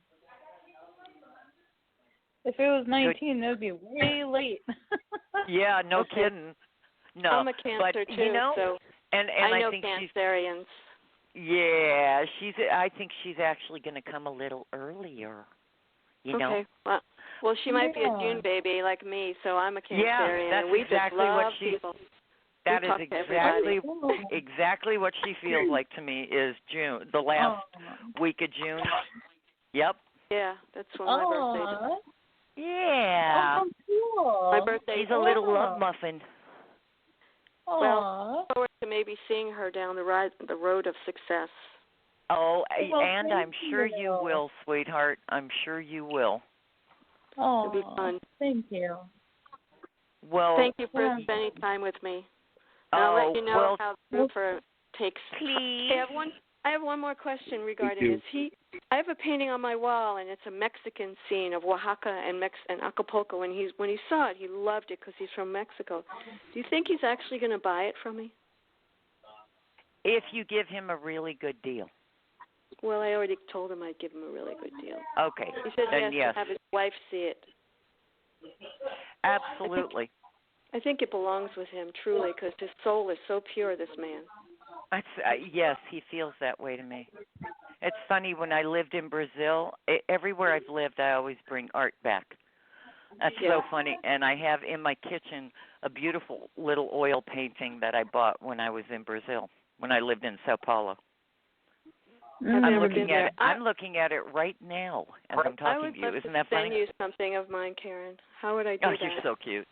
If it was 19, that would be way late. Yeah, no kidding. No, I'm a Cancer but, too, you know, so and I know think Cancerians. Yeah, I think she's actually going to come a little earlier. You know. Okay. Well, she might be a June baby like me, so I'm a Cancerian. Yeah, that's we exactly just love what she. people. That is exactly what she feels like to me. Is June, the last week of June. Yep. Yeah, that's when my birthday is. Yeah. Oh, cool. My birthday. She's a little love muffin. Aww. Well, I look forward to maybe seeing her down the road of success. Oh, and I'm sure you will, sweetheart. I'm sure you will. Oh, it'll be fun. Thank you. Well, thank you for spending time with me. And I'll let you know how the grouper takes. Please. I have one more question regarding this. I have a painting on my wall, and it's a Mexican scene of Oaxaca and Acapulco. When he saw it, he loved it because he's from Mexico. Do you think he's actually going to buy it from me? If you give him a really good deal. Well, I already told him I'd give him a really good deal. Okay. He said then yes. To have his wife see it. Absolutely. I think it belongs with him, truly, because his soul is so pure, this man. Yes, he feels that way to me. It's funny, when I lived in Brazil, everywhere I've lived, I always bring art back. That's so funny. And I have in my kitchen a beautiful little oil painting that I bought when I was in Brazil, when I lived in Sao Paulo. I'm looking at it right now as I'm talking to you. Isn't that funny? I would love to send you something of mine, Karen. How would I do that? Oh, you're so cute.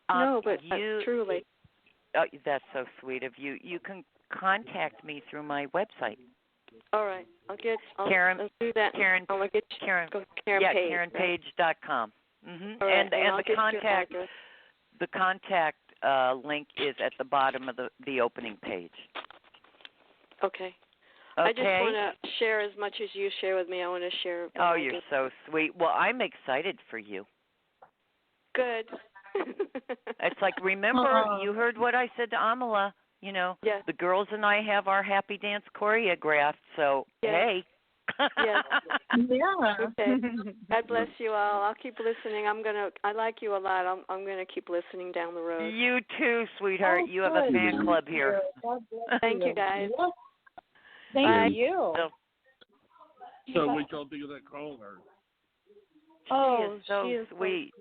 No, but truly. Oh, that's so sweet of you. You can contact me through my website. All right. I'll Karen, do that. Karen, I'll get Karen, Karen yeah, Page. KarenPage.com. Mm-hmm. All right, and the contact link is at the bottom of the opening page. Okay. I just want to share as much as you share with me. I want to share. Oh, you're so sweet. Well, I'm excited for you. Good. It's like, remember, you heard what I said to Amala. You know, the girls and I have our happy dance choreographed. So, hey. Yeah. Okay. God bless you all. I'll keep listening. I like you a lot. I'm gonna keep listening down the road. You too, sweetheart. You have a fan club here. Thank you, guys. Thank you. So what y'all think of that caller? She is so sweet.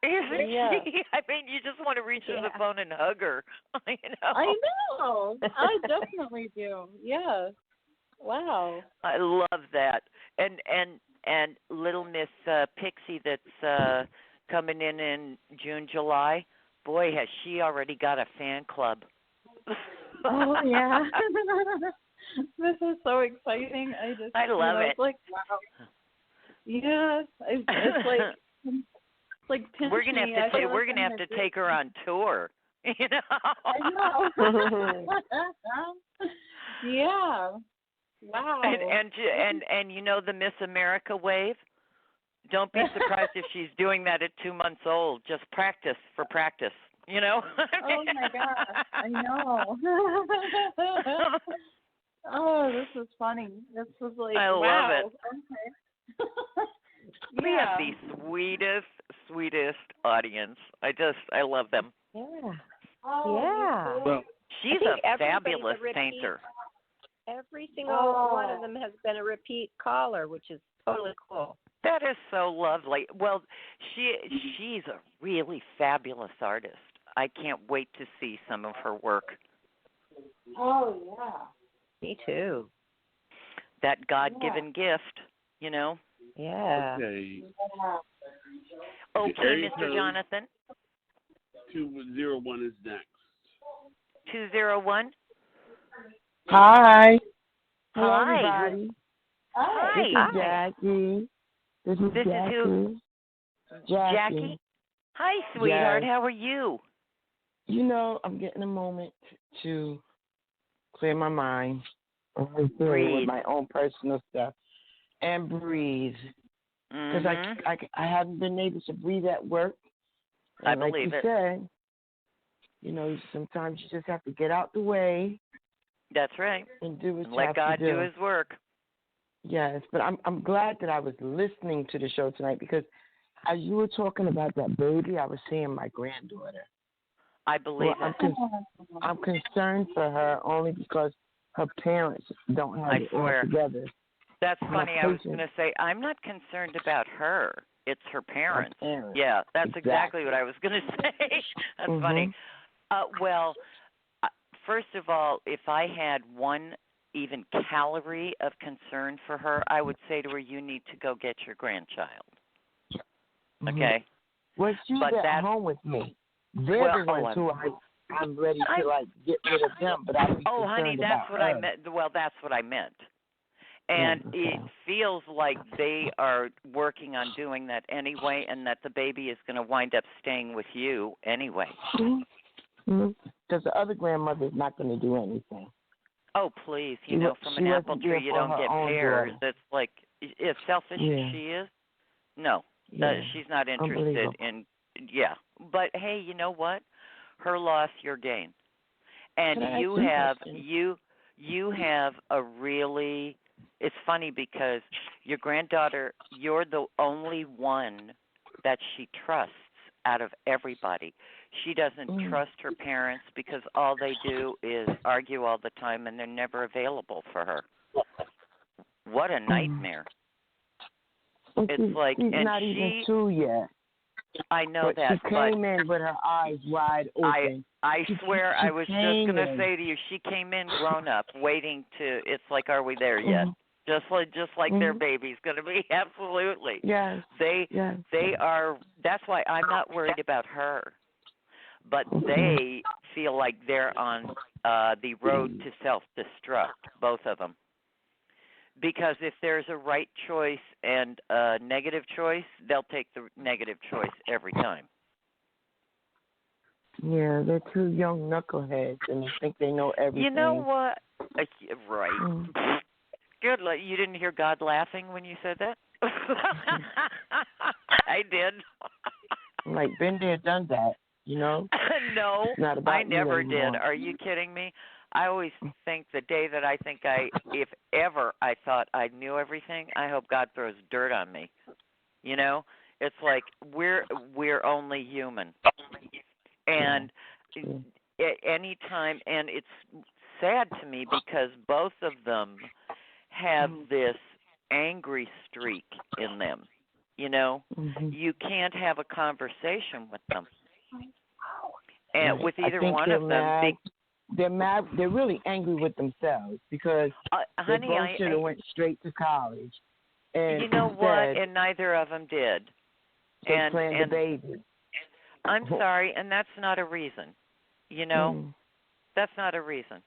Isn't she? I mean, you just want to reach in the phone and hug her. You know? I know. I definitely do. Yes. Wow. I love that. And little Miss Pixie that's coming in June, July. Boy, has she already got a fan club. Oh yeah. This is so exciting. I love it. It's like, wow. Yes. It's like pinch we're gonna have to we're gonna have to take her on tour. You know. I know. Yeah. Wow. And you know the Miss America wave? Don't be surprised if she's doing that at 2 months old. Just practice for practice. You know? Oh my gosh. I know. Oh, this is funny. This was like, I love it. Okay. We have the sweetest audience. I love them. Yeah. Oh, yeah. Well, she's a fabulous painter. Every single one of them has been a repeat caller, which is totally cool. That is so lovely. Well, she's a really fabulous artist. I can't wait to see some of her work. Oh, yeah. Me too. That God-given gift, you know? Yeah. Okay. Okay, Mr. Jonathan. 201 is next. 201? Hi. Hello, Hi. Everybody. Hi. This is Jackie. This is Jackie. Is who? Jackie. Hi, sweetheart. Yes. How are you? You know, I'm getting a moment to clear my mind Breathe. with my own personal stuff and breathe. Because I haven't been able to breathe at work. And I believe like you said, you know, sometimes you just have to get out the way. That's right. And do what and you let have God to do. do His work. Yes, but I'm glad that I was listening to the show tonight because as you were talking about that baby, I was seeing my granddaughter. I believe it. I'm concerned for her only because her parents don't have it all together. That's funny. I was going to say, I'm not concerned about her. It's her parents. Yeah, that's exactly what I was going to say. That's funny. Well, first of all, if I had one even calorie of concern for her, I would say to her, you need to go get your grandchild. Okay? Well, she's at home with me. They're the ones who I'm ready to, like, get rid of them, but I'm honey, that's what I meant. Well, that's what I meant. And it feels like they are working on doing that anyway, and that the baby is going to wind up staying with you anyway. Because the other grandmother's not going to do anything. Oh, please. You know, from an apple tree, you don't get pears. It's like, as selfish as she is, no, she's not interested in, But, hey, you know what? Her loss, your gain. And you have a really... It's funny because your granddaughter, you're the only one that she trusts out of everybody. She doesn't trust her parents because all they do is argue all the time and they're never available for her. What a nightmare. It's like, she's and not even 2 yet. I know but that, she came in with her eyes wide open. I swear, she I was just going to say to you, she came in grown up, waiting to. It's like, are we there yet? Just like their baby's going to be. Absolutely. Yes. They are. That's why I'm not worried about her, but they feel like they're on the road to self-destruct, both of them. Because if there's a right choice and a negative choice, they'll take the negative choice every time. Yeah, they're two young knuckleheads, and they think they know everything. You know what? Right. Good. You didn't hear God laughing when you said that? I did. Like, been there, done that, you know? No, I never did. Anymore. Are you kidding me? I always think the day that I think if ever I thought I knew everything, I hope God throws dirt on me. You know, it's like we're only human, and any time, and it's sad to me because both of them have this angry streak in them. You know, you can't have a conversation with them, and with either one of them. They're mad. They're really angry with themselves because honey, they both should have went straight to college. And you know what? And neither of them did. They planned the baby. I'm sorry, and that's not a reason. You know, that's not a reason.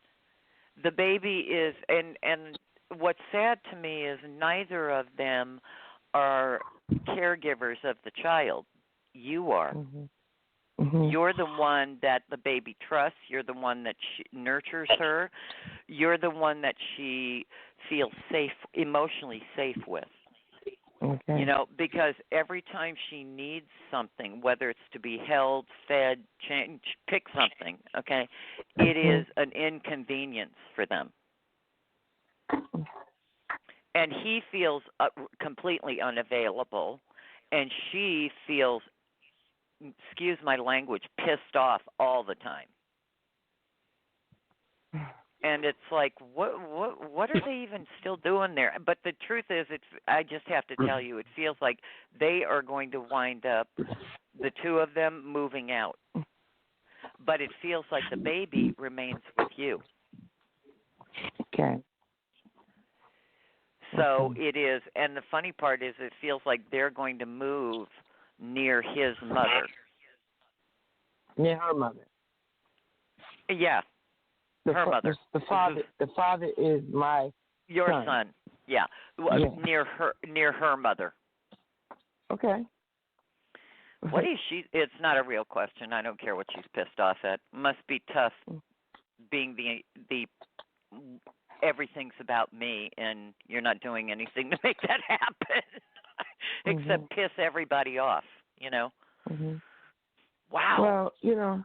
The baby is, and what's sad to me is neither of them are caregivers of the child. You are. You're the one that the baby trusts. You're the one that nurtures her. You're the one that she feels safe, emotionally safe with. Okay. You know, because every time she needs something, whether it's to be held, fed, pick something, okay, it is an inconvenience for them. And he feels completely unavailable, and she feels, excuse my language, pissed off all the time. And it's like, what are they even still doing there? But the truth is, I just have to tell you, it feels like they are going to wind up, the two of them, moving out. But it feels like the baby remains with you. Okay. So it is, and the funny part is it feels like they're going to move near his mother. Near her mother. Yeah. Her mother. The father is your son. Yeah. Near her mother. Okay. What is she? It's not a real question. I don't care what she's pissed off at. Must be tough being the everything's about me and you're not doing anything to make that happen except piss everybody off, you know. Wow. Well, you know,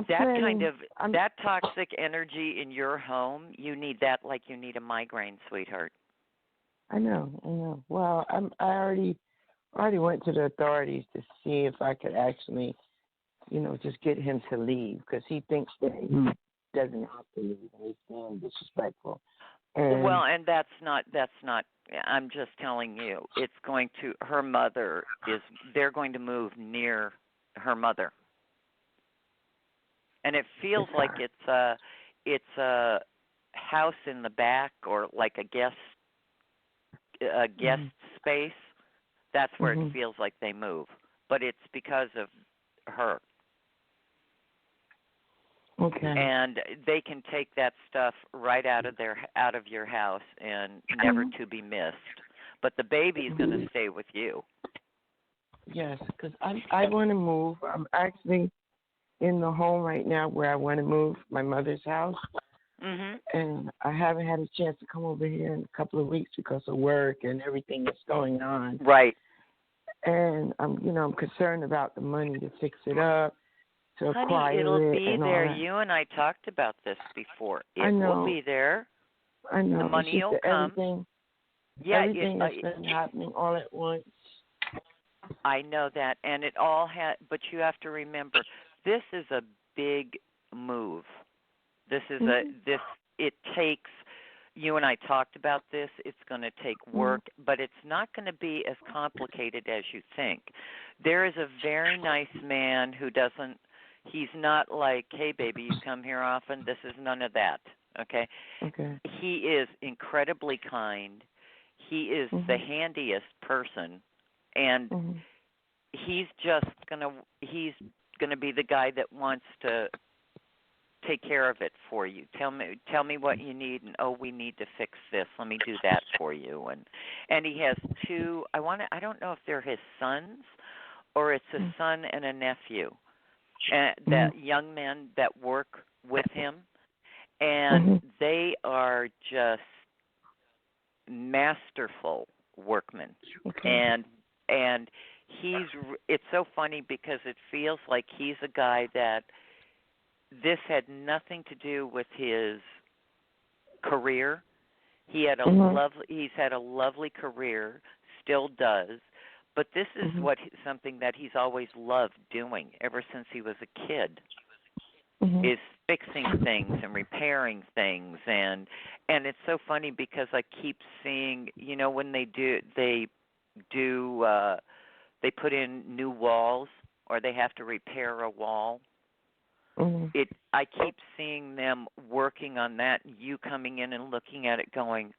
that toxic energy in your home, you need that like you need a migraine, sweetheart. I know. Well, I already went to the authorities to see if I could actually, you know, just get him to leave because he thinks that he doesn't have to leave. He's being disrespectful. And that's not. I'm just telling you, it's going to. Her mother they're going to move near her mother. And it feels like it's a house in the back or like a guest space. That's where it feels like they move, but it's because of her. Okay. And they can take that stuff right out of your house and never to be missed. But the baby is going to stay with you. Yes, because I want to move. I'm actually in the home right now where I want to move, my mother's house. And I haven't had a chance to come over here in a couple of weeks because of work and everything that's going on. Right. And I'm concerned about the money to fix it up, to acquire Honey, it'll be there. That. You and I talked about this before. I know. Will be there. I know. The money will come. Everything that's been happening all at once. I know that, and it all had. But you have to remember, this is a big move. This is It takes. You and I talked about this. It's going to take work, but it's not going to be as complicated as you think. There is a very nice man who doesn't. He's not like, hey, baby, you come here often. This is none of that. Okay. Okay. He is incredibly kind. He is the handiest person, and he's gonna be the guy that wants to take care of it for you. Tell me what you need, and we need to fix this. Let me do that for you. And he has two. I don't know if they're his sons or it's a son and a nephew. That young men that work with him, and they are just masterful workmen. And it's so funny because it feels like he's a guy that this had nothing to do with his career. He's had a lovely career, still does, but this is something that he's always loved doing ever since he was a kid. Is fixing things and repairing things, and it's so funny because I keep seeing, when they put in new walls or they have to repair a wall. I keep seeing them working on that, and you coming in and looking at it going,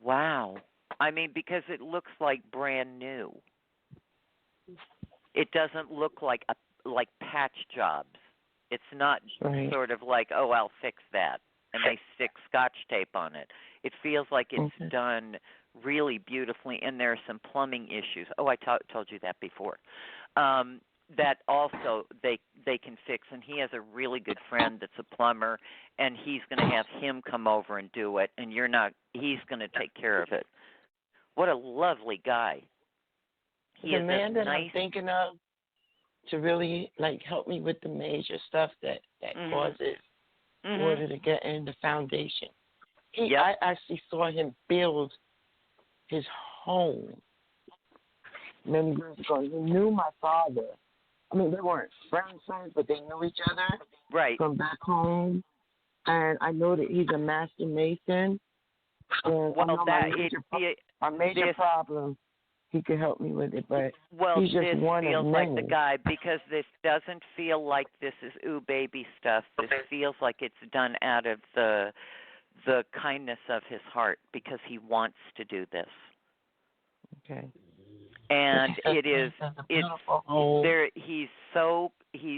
wow. I mean, because it looks like brand new. It doesn't look like patch jobs. It's not sort of like, I'll fix that, and they stick Scotch tape on it. It feels like it's done really beautifully, and there are some plumbing issues. I told you that before. That also they can fix, and he has a really good friend that's a plumber, and he's going to have him come over and do it, and he's going to take care of it. What a lovely guy. The man that I'm thinking of to really help me with the major stuff that causes water to get in the foundation. I actually saw him build his home many years ago. He knew my father. I mean, they weren't friends, but they knew each other from back home. And I know that he's a master mason. And my major problem, he could help me with it, but he's just one of many. This feels like the guy, because this doesn't feel like this is baby stuff. This feels like it's done out of the kindness of his heart, because he wants to do this. Okay. And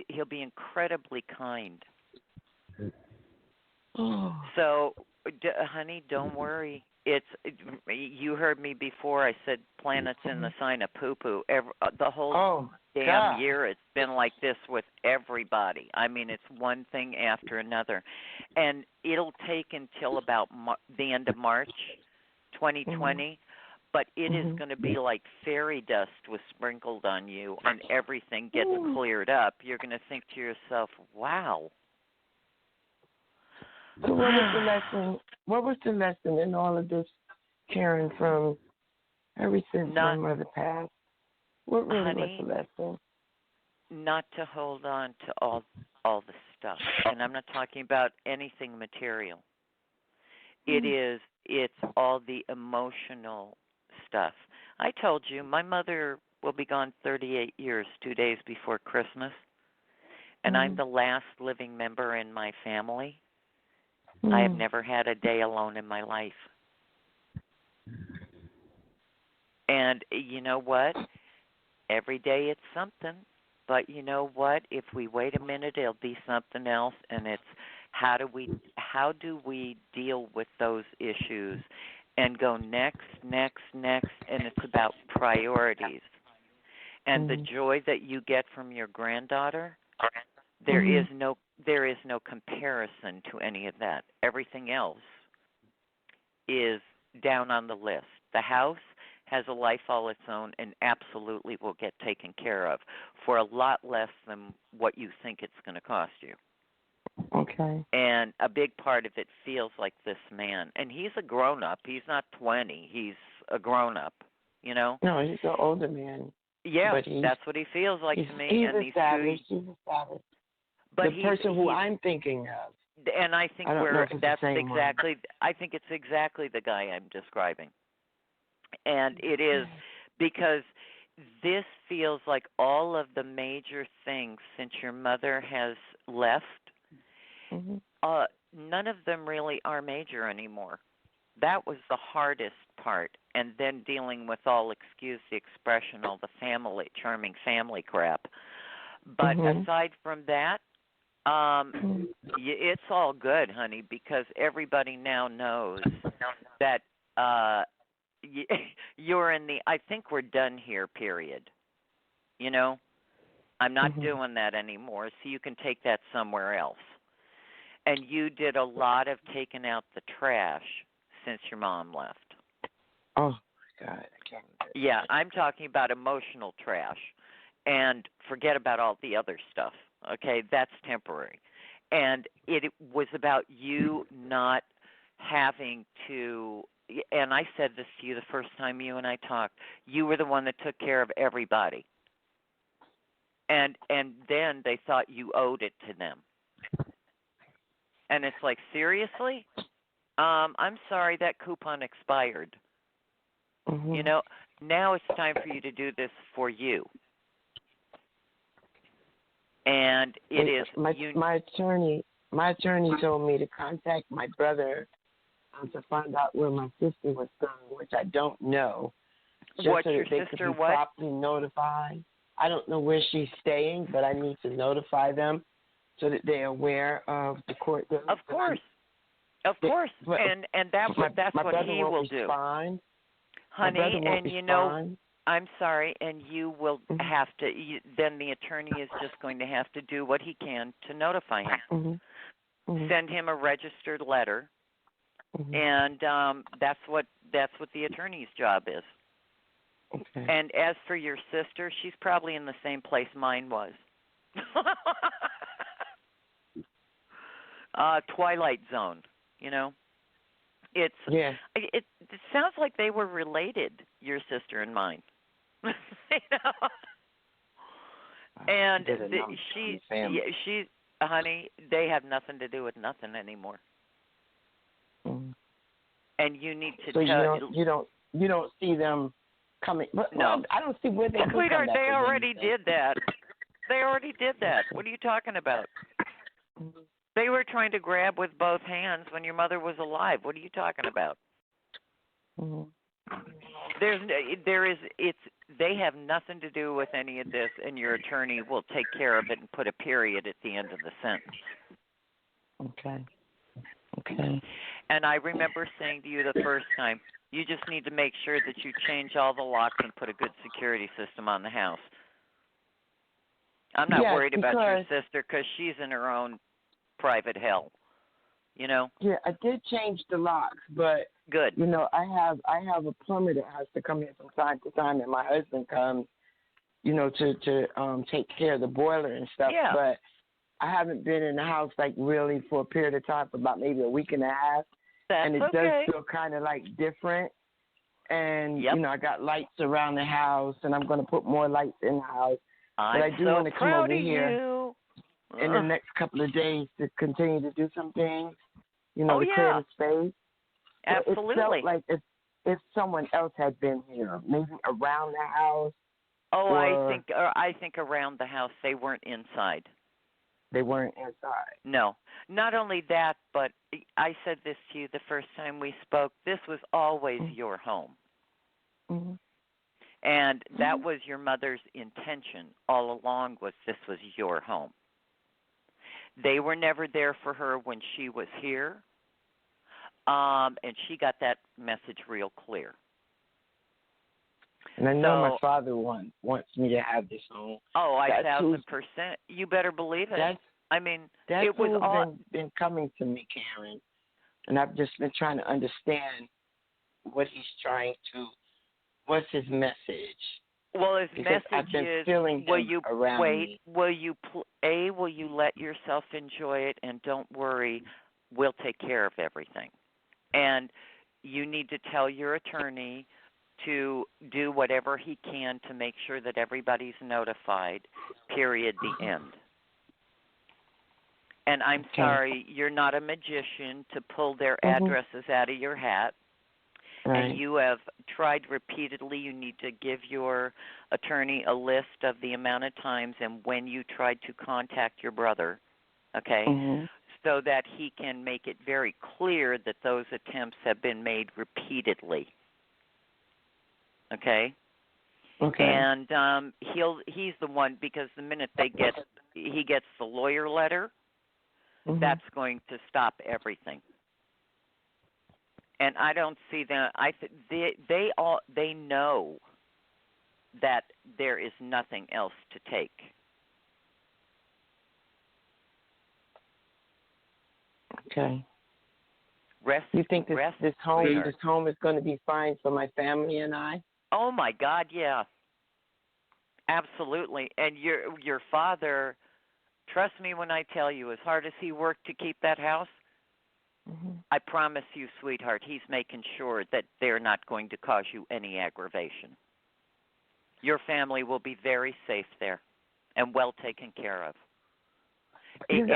he'll be incredibly kind. So, honey, don't worry. You heard me before. I said planets in the sign of poo-poo. The whole damn year it's been like this with everybody. I mean, it's one thing after another. And it'll take until about the end of March 2020, but it is going to be like fairy dust was sprinkled on you and everything gets cleared up. You're going to think to yourself, wow. So what was the lesson? What was the lesson in all of this, Karen, from ever since my mother passed? What really was the lesson? Not to hold on to all the stuff. And I'm not talking about anything material. It's all the emotional stuff. I told you, my mother will be gone 38 years, 2 days before Christmas. And I'm the last living member in my family. I have never had a day alone in my life. And you know what? Every day it's something. But you know what? If we wait a minute, it'll be something else. And it's how do we deal with those issues and go next, and it's about priorities. And the joy that you get from your granddaughter, there is no comparison to any of that. Everything else is down on the list. The house has a life all its own and absolutely will get taken care of for a lot less than what you think it's going to cost you. Okay. And a big part of it feels like this man. And he's a grown-up. He's not 20. He's a grown-up, you know? No, he's an older man. Yeah, that's what he feels like to me. He's and established. He's established. But the person who I'm thinking of. And I think I think it's exactly the guy I'm describing. And it is because this feels like all of the major things since your mother has left, none of them really are major anymore. That was the hardest part. And then dealing with all, excuse the expression, all the charming family crap. But aside from that, it's all good, honey, because everybody now knows that you're in the, I think we're done here, period. You know, I'm not doing that anymore, so you can take that somewhere else. And you did a lot of taking out the trash since your mom left. Oh, my God. I can't. Yeah, I'm talking about emotional trash. And forget about all the other stuff. Okay, that's temporary. And it was about you not having to, and I said this to you the first time you and I talked, you were the one that took care of everybody. And then they thought you owed it to them. And it's like, seriously? I'm sorry, that coupon expired. You know, now it's time for you to do this for you. And it is my attorney told me to contact my brother to find out where my sister was staying, which I don't know. What's your sister? What? Properly notified. I don't know where she's staying, but I need to notify them so that they're aware of the court date. Of course. And that's what he will do. Honey, and you know, I'm sorry, and you will have to, then the attorney is just going to have to do what he can to notify him. Send him a registered letter, and that's what the attorney's job is. Okay. And as for your sister, she's probably in the same place mine was. Twilight Zone, you know. It sounds like they were related, your sister and mine. You know? And she's honey, they have nothing to do with nothing anymore. And you need to you don't see them coming. No, I don't see where they come Sweetheart, back. they already did that. They already did that. What are you talking about? They were trying to grab with both hands when your mother was alive. What are you talking about? They have nothing to do with any of this, and your attorney will take care of it and put a period at the end of the sentence. Okay. And I remember saying to you the first time, you just need to make sure that you change all the locks and put a good security system on the house. I'm not worried about your sister because she's in her own private hell, you know. Yeah, I did change the locks, but good. You know, I have a plumber that has to come here from time to time, and my husband comes, you know, to take care of the boiler and stuff. Yeah. But I haven't been in the house like really for a period of time, for about maybe a week and a half. And it does feel kind of like different. And you know, I got lights around the house, and I'm going to put more lights in the house. But I do want to come over here in the next couple of days to continue to do some things, you know, to clear the space. Absolutely. It felt like if someone else had been here, maybe around the house. Oh, I think around the house. They weren't inside. They weren't inside. No. Not only that, but I said this to you the first time we spoke. This was always your home. And that was your mother's intention all along, was this was your home. They were never there for her when she was here. And she got that message real clear. And I know my father wants me to have this home. Oh, 1,000%. You better believe it. That's it was all been coming to me, Karen, and I've just been trying to understand what he's trying to. What's his message? Well, his because message I've been is: feeling will you around wait? me. Will you will you let yourself enjoy it, and don't worry, we'll take care of everything. And you need to tell your attorney to do whatever he can to make sure that everybody's notified, period, the end. And I'm sorry, you're not a magician to pull their addresses out of your hat. Right. And you have tried repeatedly. You need to give your attorney a list of the amount of times and when you tried to contact your brother, okay, so that he can make it very clear that those attempts have been made repeatedly. Okay? Okay. And he's the one, because the minute he gets the lawyer letter, that's going to stop everything. And I don't see them. They know that there is nothing else to take. Okay. You think this home is going to be fine for my family and I? Oh my God, yeah. Absolutely. And your father, trust me when I tell you, as hard as he worked to keep that house, I promise you, sweetheart, he's making sure that they're not going to cause you any aggravation. Your family will be very safe there and well taken care of. And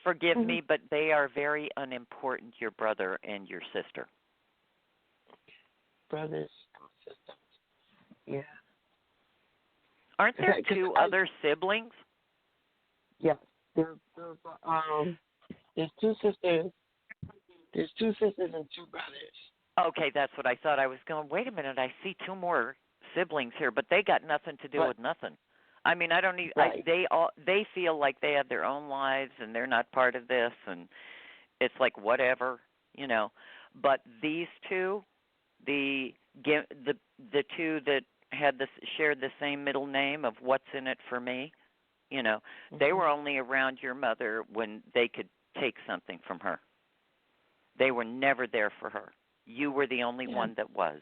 forgive me, but they are very unimportant, your brother and your sister. Brothers and sisters. Yeah. Aren't there two other siblings? Yeah. There's two sisters. There's two sisters and two brothers. Okay, that's what I thought. I was going, wait a minute, I see two more siblings here, but they got nothing to do with nothing. I mean, I don't need. Right. They feel like they have their own lives and they're not part of this, and it's like whatever, you know. But these two, the two that had shared the same middle name of what's in it for me, you know, they were only around your mother when they could take something from her. They were never there for her. You were the only one that was.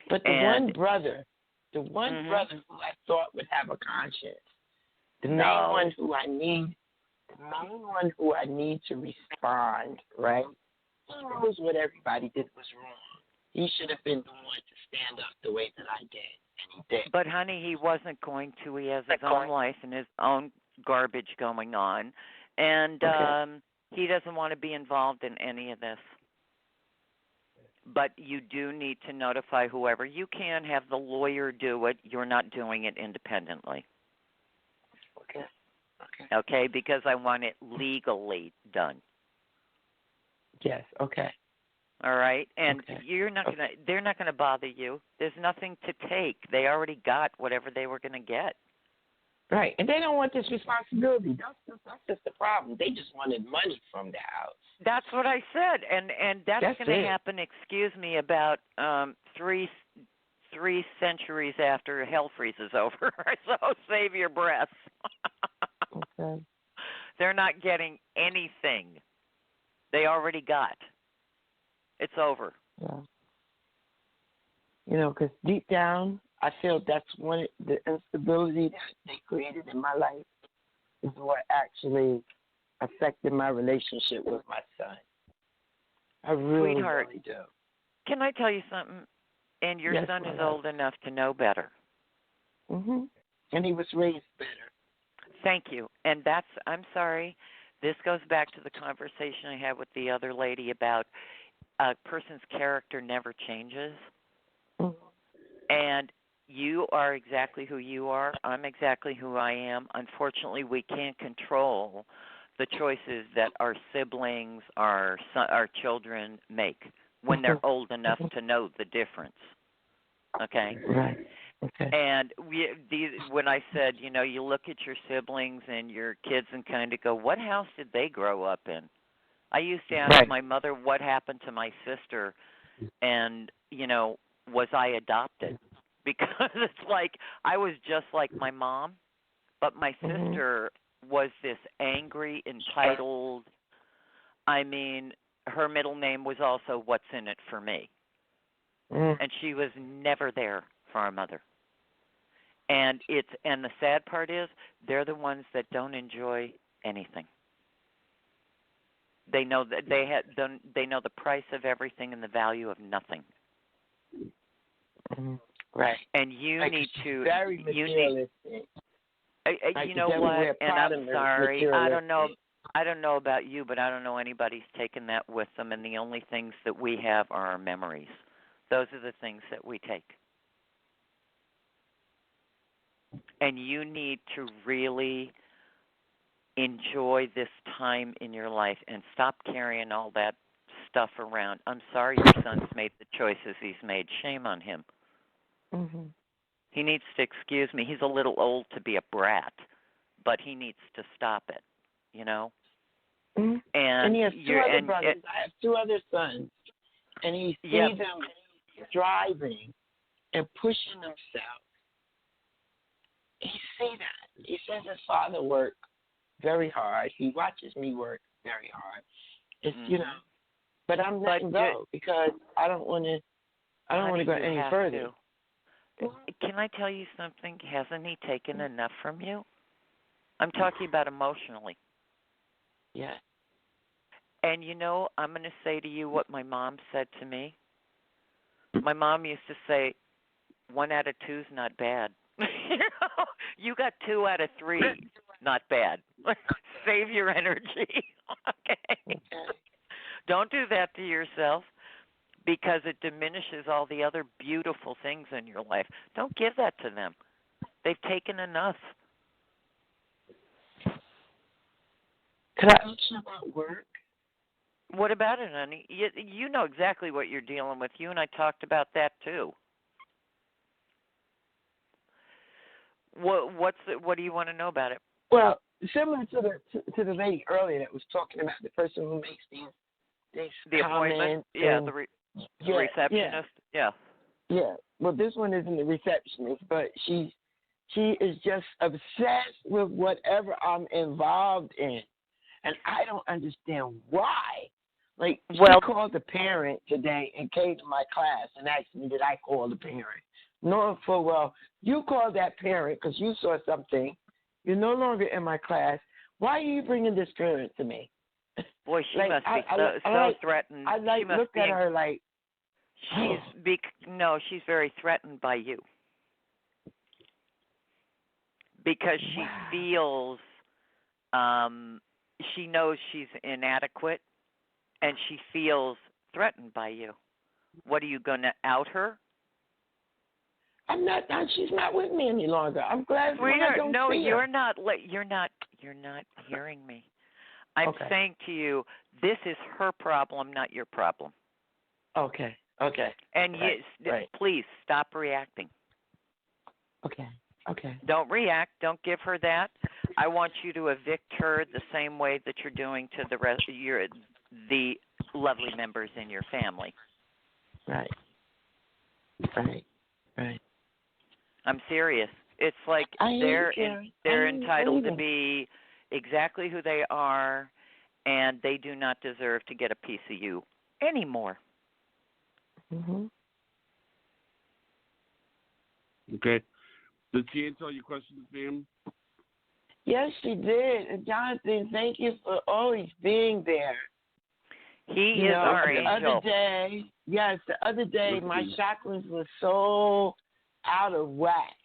But the one brother who I thought would have a conscience, the main one who I need to respond, right? He knows what everybody did was wrong. He should have been the one to stand up the way that I did, and he did. But honey, he wasn't going to. He has his own life and his own garbage going on, and he doesn't want to be involved in any of this. But you do need to notify whoever you can. Have the lawyer do it. You're not doing it independently. Okay, because I want it legally done. Yes, okay. All right, and you're not gonna. They're not gonna bother you. There's nothing to take. They already got whatever they were gonna get. Right, and they don't want this responsibility. That's just the problem. They just wanted money from the house. That's what I said, and that's going to happen. Excuse me, about 3 centuries after hell freezes over. So save your breath. Okay. They're not getting anything. They already got. It's over. Yeah. You know, because deep down, I feel that's the instability that they created in my life is what actually affected my relationship with my son. I really do. Can I tell you something? And your son is old enough to know better. And he was raised better. Thank you. And I'm sorry, this goes back to the conversation I had with the other lady about a person's character never changes. And you are exactly who you are. I'm exactly who I am. Unfortunately, we can't control the choices that our siblings, our children make when they're old enough to know the difference. Okay? Right. Okay. And when I said, you know, you look at your siblings and your kids and kind of go, what house did they grow up in? I used to ask my mother what happened to my sister and, you know, was I adopted? Because it's like I was just like my mom, but my sister was this angry, entitled. I mean, her middle name was also what's in it for me. And she was never there for our mother. And the sad part is they're the ones that don't enjoy anything. They know that they know the price of everything and the value of nothing. Right. And you like, need to. Very materialistic. You know what? And I'm sorry. I don't know about you, but I don't know anybody's taken that with them. And the only things that we have are our memories. Those are the things that we take. And you need to really enjoy this time in your life and stop carrying all that stuff around. I'm sorry your son's made the choices he's made. Shame on him. Mm-hmm. He needs to excuse me. He's a little old to be a brat, but he needs to stop it, you know? Mm-hmm. And he has two other brothers. I have two other sons. And he sees them driving and pushing themselves. He sees that. He says his father worked very hard. He watches me work very hard. It's you know, but I'm letting go because I don't want to. I don't want to go any further. Can I tell you something? Hasn't he taken enough from you? I'm talking about emotionally. Yeah. And you know, I'm going to say to you what my mom said to me. My mom used to say, 1 out of 2 is not bad. You got 2 out of 3, not bad. Save your energy. Okay. Don't do that to yourself because it diminishes all the other beautiful things in your life. Don't give that to them. They've taken enough. Could I ask you about work? What about it, honey? You know exactly what you're dealing with. You and I talked about that too. What do you want to know about it? Well, similar to the lady earlier that was talking about the person who makes these appointment, the receptionist, yeah. Well, this one isn't the receptionist, but she is just obsessed with whatever I'm involved in, and I don't understand why. Like, she called the parent today and came to my class and asked me, did I call the parent? Knowing full well, you called that parent because you saw something. You're no longer in my class. Why are you bringing this parent to me? Boy, she must be so threatened. I look at her like she's very threatened by you because she feels she knows she's inadequate and she feels threatened by you. What, are you going to out her? I'm not. She's not with me any longer. I'm glad. Sweetheart, no, you're her. not. You're not hearing me. I'm saying to you, this is her problem, not your problem. Okay. And please stop reacting. Okay. Don't react. Don't give her that. I want you to evict her the same way that you're doing to the rest of the lovely members in your family. Right. I'm serious. It's like they're entitled to be exactly who they are, and they do not deserve to get a piece of you anymore. Mhm. Okay. Did she answer all your questions, ma'am? Yes, she did. And Jonathan, thank you for always being there. He is our angel. The other day, my chakras were so out of whack.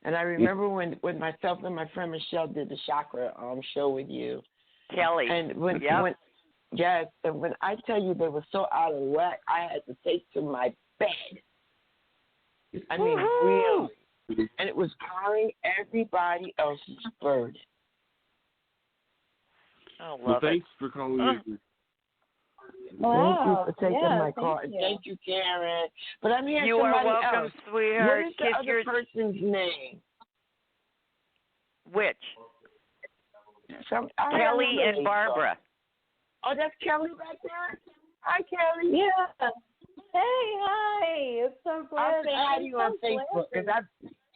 And I remember when myself and my friend Michelle did the chakra show with you. Kelly. And when I tell you they were so out of whack, I had to take to my bed. I mean, really. And it was carrying everybody else's burden. Well, thanks for calling in. Wow. Thank you for taking my call. Thank you, Karen. But I'm here. You are welcome, else. sweetheart. What is the other person's name? Which? Kelly and Barbara. Oh, that's Kelly right there? Hi, Kelly. Yeah. Hey, hi. It's so glad I'll add you on Facebook because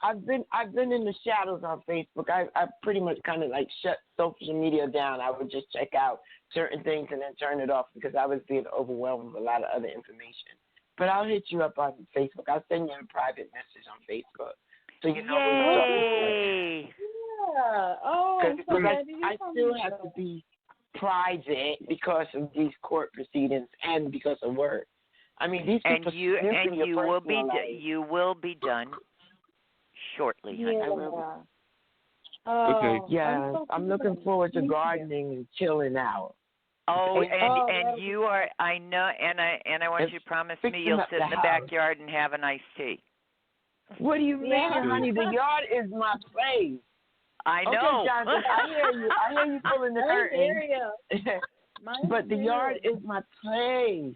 I've been in the shadows on Facebook. I pretty much kind of like shut social media down. I would just check out certain things and then turn it off because I was being overwhelmed with a lot of other information. But I'll hit you up on Facebook. I'll send you a private message on Facebook so you know who's talking. Yeah. Oh, I'm so glad I still have to be private because of these court proceedings and because of work. I mean, these people and you will be you will be done shortly, honey. Yeah. Okay. Yeah, I'm looking forward to gardening and chilling out. Oh, and you are. I know, and I want you to promise me you'll sit in the backyard and have an iced tea. What do you mean, honey? The yard is my place. I know. Okay, Jonathan, I hear you. I hear you pulling the curtain. But the yard is my place.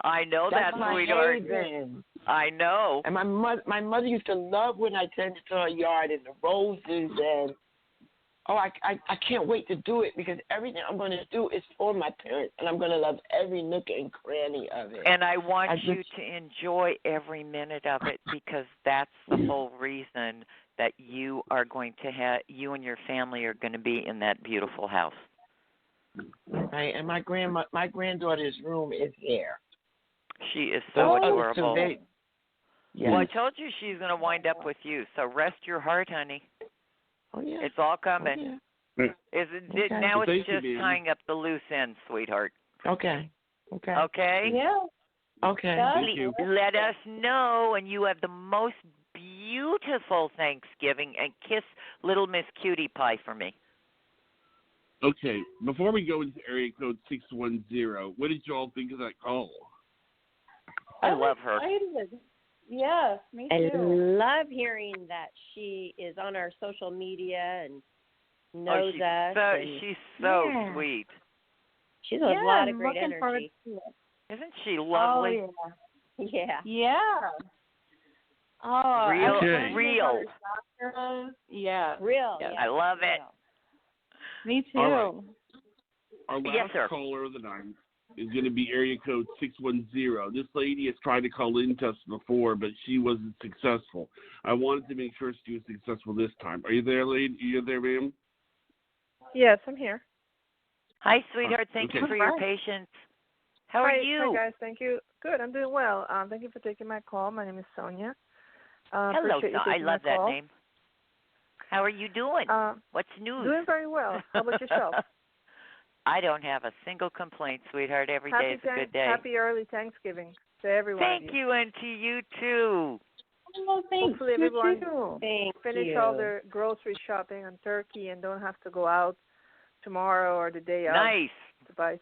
I know that's that, sweetheart. Haven. I know. And my mother used to love when I tended to her yard and the roses and I can't wait to do it because everything I'm going to do is for my parents and I'm going to love every nook and cranny of it. And I want you to enjoy every minute of it because that's the whole reason that you are going to have, you and your family are going to be in that beautiful house. Right, and my granddaughter's room is here. She is so adorable. Yes. Well, I told you she's going to wind up with you, so rest your heart, honey. Oh, yeah. It's all coming. Oh, yeah. Now it's just tying up the loose ends, sweetheart. Okay. Okay? Yeah. Okay. Thank you. Let us know, and you have the most beautiful Thanksgiving, and kiss little Miss Cutie Pie for me. Okay, before we go into area code 610, what did you all think of that call? I love her. Yes, me I too. love hearing that she is on our social media and knows us. She's so sweet. She's a lot of great energy. Isn't she lovely? Oh, yeah. Yeah. Oh, real. Yeah. Real. Yeah. I love it. Me too. All right. Our last Yes, sir. caller of the night is going to be area code 610. This lady has tried to call in to us before, but she wasn't successful. I wanted to make sure she was successful this time. Are you there, lady? Are you there, ma'am? Yes, I'm here. Hi, sweetheart. Thank you for your patience. How are you? Hi, guys. Thank you. Good. I'm doing well. Thank you for taking my call. My name is Sonia. Hello, Sonia. I love that call. name. How are you doing? What's news? Doing very well. How about yourself? I don't have a single complaint, sweetheart. Every day is a good day. Happy early Thanksgiving to everyone. Thank you, and to you too. Oh, thanks. Hopefully everyone finish all their grocery shopping on turkey and don't have to go out tomorrow or the day of to buy.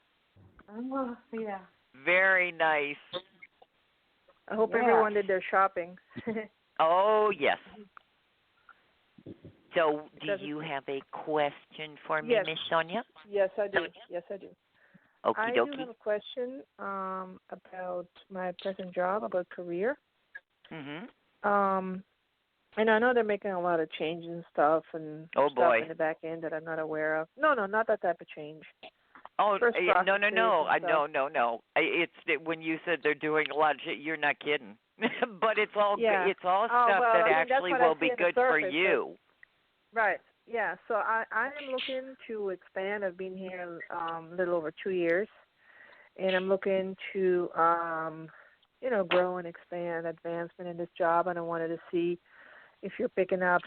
Oh, yeah. Very nice. I hope everyone did their shopping. Oh, yes. So, do you have a question for me, Miss Sonia? Yes, I do. Okie I dokie. do have a question about my present job, about career. Mm-hmm. And I know they're making a lot of changes and stuff and stuff in the back end that I'm not aware of. No, not that type of change. Oh, no. It's when you said they're doing a lot of shit, you're not kidding. But it's all stuff that actually will be good for you. Right. Yeah. So I am looking to expand. I've been here a little over 2 years, and I'm looking to grow and expand, advancement in this job. And I wanted to see if you're picking up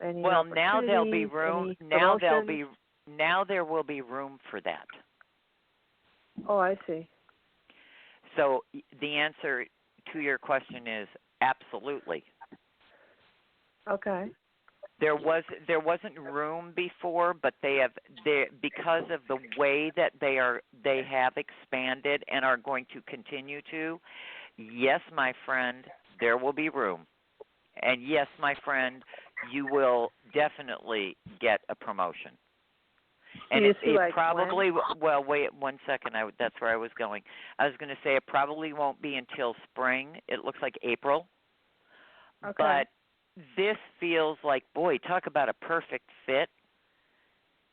any. Well, now there'll be room. Now there will be room for that. Oh, I see. So the answer to your question is absolutely. Okay. There wasn't room before, but because of the way that they have expanded and are going to continue to. Yes, my friend, there will be room. And yes, my friend, you will definitely get a promotion. And it probably, well, wait 1 second. That's where I was going. I was going to say it probably won't be until spring. It looks like April. Okay. But this feels like, boy, talk about a perfect fit.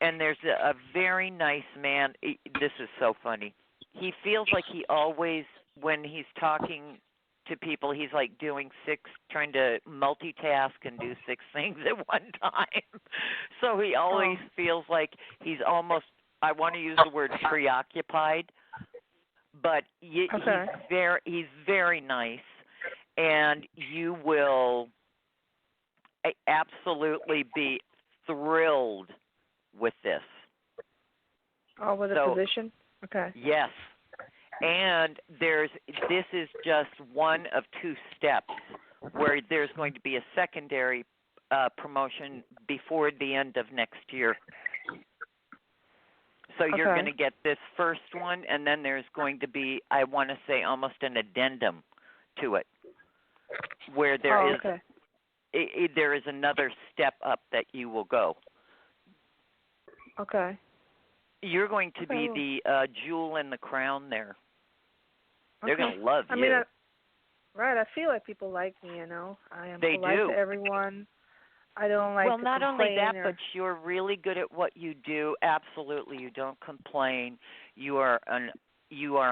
And there's a very nice man. This is so funny. He feels like he always, when he's talking to people, he's like trying to multitask and do 6 things at one time. So he always feels like he's almost, I want to use the word preoccupied, but he's very nice, and you will absolutely be thrilled with this. Oh, with the position? Okay. Yes. And this is just one of two steps where there's going to be a secondary promotion before the end of next year. So you're going to get this first one, and then there's going to be, I want to say, almost an addendum to it, where there is another step up that you will go. Okay. You're going to be the jewel in the crown there. They're going to love you. I mean, I feel like people like me, you know. I am polite to everyone. I don't like to complain. Well, not only that, but you're really good at what you do. Absolutely, you don't complain. You are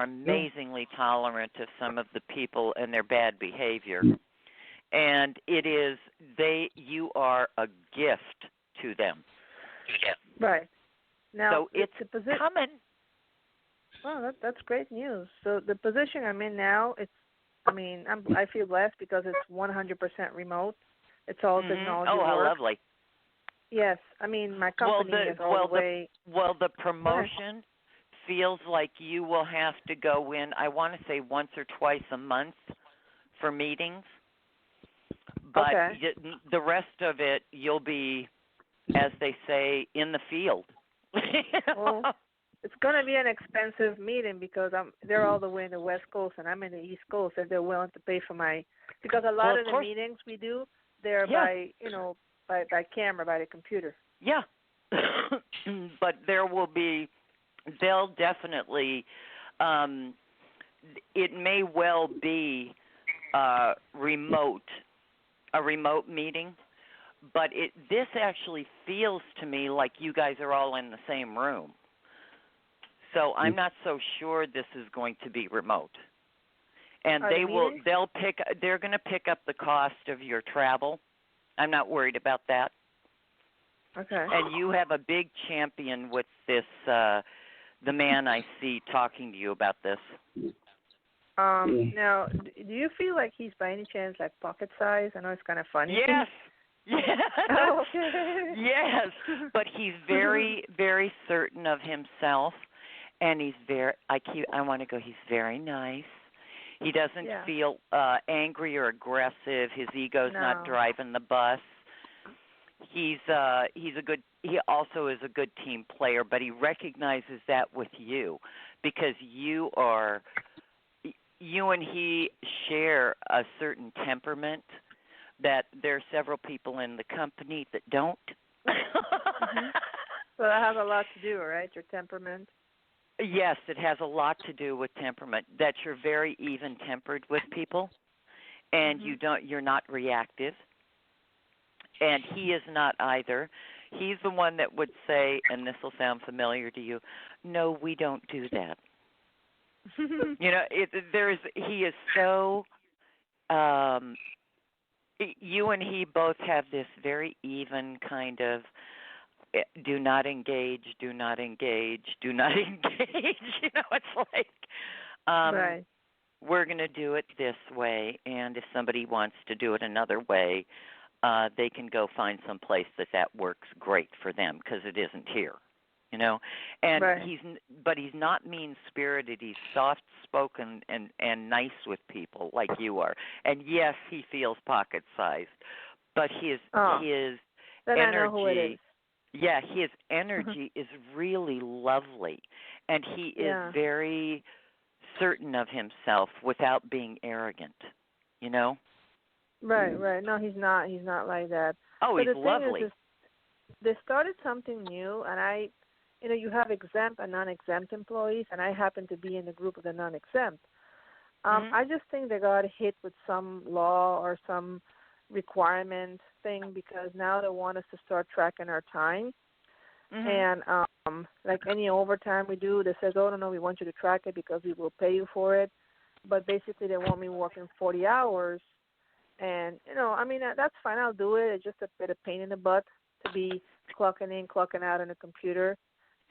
amazingly tolerant of some of the people and their bad behavior. And you are a gift to them. Right. Now, so it's coming. Well, that's great news. So the position I'm in now, I feel blessed because it's 100% remote. It's all technology work. Oh, how lovely. Yes. I mean, my company is all the way. Well, the promotion feels like you will have to go in, I want to say once or twice a month for meetings. But the rest of it, you'll be, as they say, in the field. Well, it's going to be an expensive meeting because they're all the way in the West Coast and I'm in the East Coast, and they're willing to pay for because a lot of the meetings we do, they're by camera, by the computer. Yeah. But they'll definitely, it may well be a remote meeting, but this actually feels to me like you guys are all in the same room. So I'm not so sure this is going to be remote. And they're going to pick up the cost of your travel. I'm not worried about that. Okay. And you have a big champion with this, the man I see talking to you about this. Now, do you feel like he's by any chance like pocket size? I know it's kind of funny. Yes. Yes. Oh, okay. Yes. But he's very, very certain of himself. And he's he's very nice. He doesn't feel angry or aggressive. His ego's not driving the bus. He also is a good team player, but he recognizes that with you because you and he share a certain temperament that there are several people in the company that don't. So that has a lot to do, right? Your temperament. Yes, it has a lot to do with temperament. That you're very even-tempered with people, and you're not reactive. And he is not either. He's the one that would say, and this will sound familiar to you, no, we don't do that. You know, he is so. You and he both have this very even kind of. Do not engage, do not engage, do not engage. You know, it's like right. We're going to do it this way, and if somebody wants to do it another way, they can go find some place that works great for them because it isn't here, you know. And he's not mean-spirited. He's soft-spoken and nice with people like you are. And yes, he feels pocket-sized, but his energy. I know who it is. Yeah, his energy is really lovely, and he is very certain of himself without being arrogant, you know? Right. No, he's not. He's not like that. Oh, but he's the lovely. Thing is, they started something new, and you have exempt and non-exempt employees, and I happen to be in the group of the non-exempt. I just think they got hit with some law or some requirement thing because now they want us to start tracking our time. And like any overtime we do, they says, oh, no, we want you to track it because we will pay you for it. But basically they want me working 40 hours. And, that's fine. I'll do it. It's just a bit of pain in the butt to be clocking in, clocking out on a computer.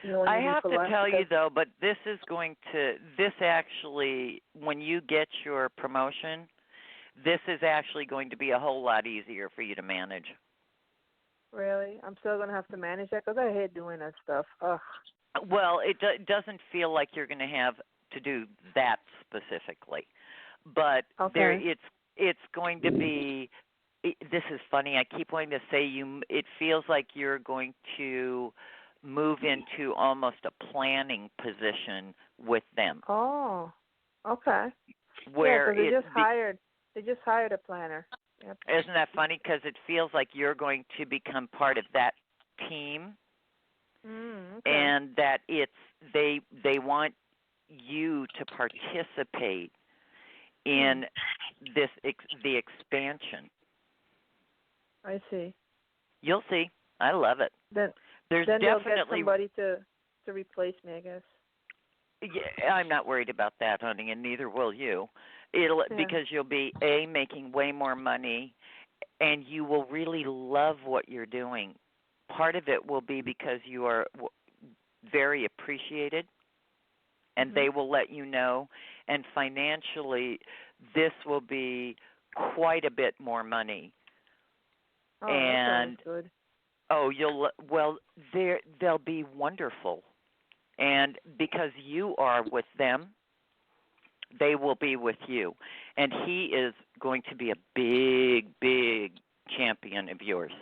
I have to tell you, though, but this actually, when you get your promotion, this is actually going to be a whole lot easier for you to manage. Really? I'm still going to have to manage that because I hate doing that stuff. Ugh. Well, it doesn't feel like you're going to have to do that specifically. But it's going to be. This is funny. I keep wanting to say it feels like you're going to move into almost a planning position with them. Oh, okay. Where they just hired a planner. Yep. Isn't that funny? Because it feels like you're going to become part of that team, and that they want you to participate in the expansion. I see. You'll see. I love it. Then there's then definitely they'll get somebody to replace me, I guess. Yeah, I'm not worried about that, honey, and neither will you. Because you'll be making way more money, and you will really love what you're doing. Part of it will be because you are very appreciated, and they will let you know. And financially, this will be quite a bit more money. Oh, and that sounds good. They'll be wonderful, and because you are with them, they will be with you. And he is going to be a big, big champion of yours.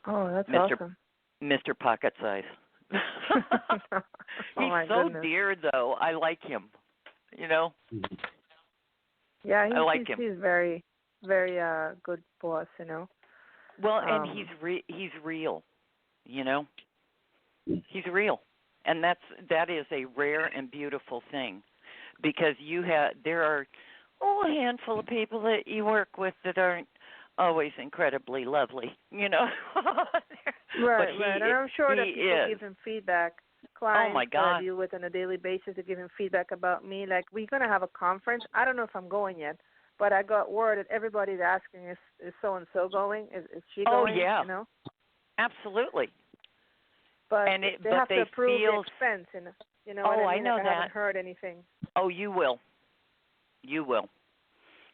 Oh, that's awesome. Mr. Pocket Size. He's so dear, though. I like him. You know? Yeah, I like him. He's very, very good boss, you know. Well, and he's real, you know? He's real. And that is a rare and beautiful thing. Because there are a handful of people that you work with that aren't always incredibly lovely, you know. Right. And I'm sure that people give him feedback. Clients my God. that I deal with on a daily basis to give him feedback about me. Like, we're going to have a conference. I don't know if I'm going yet, but I got word that everybody's asking, is so-and-so going? Is she going? Oh, yeah. You know? Absolutely. But they have to approve the expense, you know what I mean? I know I that. haven't heard anything. Oh, you will. You will.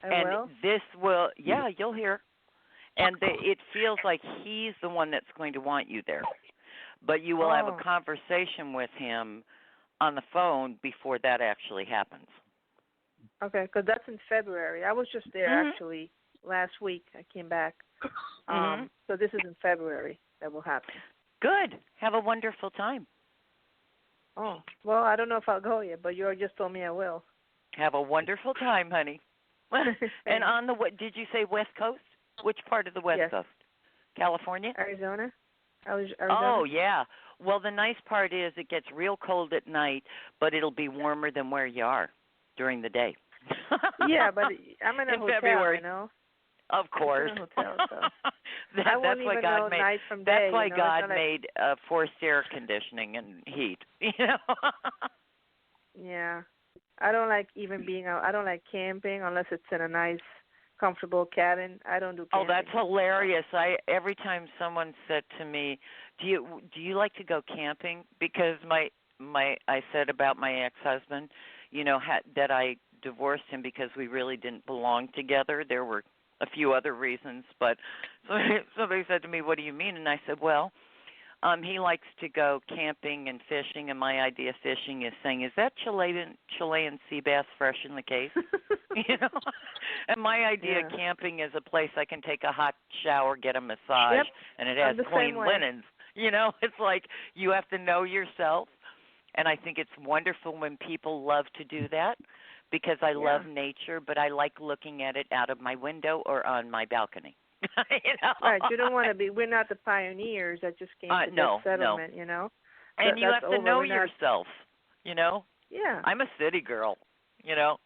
I will? This will, you'll hear. And it feels like he's the one that's going to want you there. But you will have a conversation with him on the phone before that actually happens. Okay, because that's in February. I was just there actually last week. I came back. So this is in February that will happen. Good. Have a wonderful time. Oh, well, I don't know if I'll go yet, but you just told me I will. Have a wonderful time, honey. And on did you say West Coast? Which part of the West Coast? California? Arizona. Oh, yeah. Well, the nice part is it gets real cold at night, but it'll be warmer than where you are during the day. Yeah, but I'm in a hotel, February. you know. Of course. I'm in a hotel, so. That's why God made. Night from day, that's why God like, made forced air conditioning and heat. You know. Yeah, I don't like even being out. I don't like camping unless it's in a nice, comfortable cabin. I don't do camping. Oh, that's hilarious! Every time someone said to me, "Do you like to go camping?" Because I said about my ex-husband, you know, that I divorced him because we really didn't belong together. There were a few other reasons, but somebody said to me, "What do you mean?" And I said, "Well, he likes to go camping and fishing, and my idea of fishing is saying, is that Chilean sea bass fresh in the case?" You know, and my idea of camping is a place I can take a hot shower, get a massage, and it has clean linens. You know, it's like you have to know yourself, and I think it's wonderful when people love to do that. Because I love nature, but I like looking at it out of my window or on my balcony. You know? Right. You don't want to be. We're not the pioneers that just came to this settlement. You know. And you have to know yourself. You know. Yeah. I'm a city girl. You know.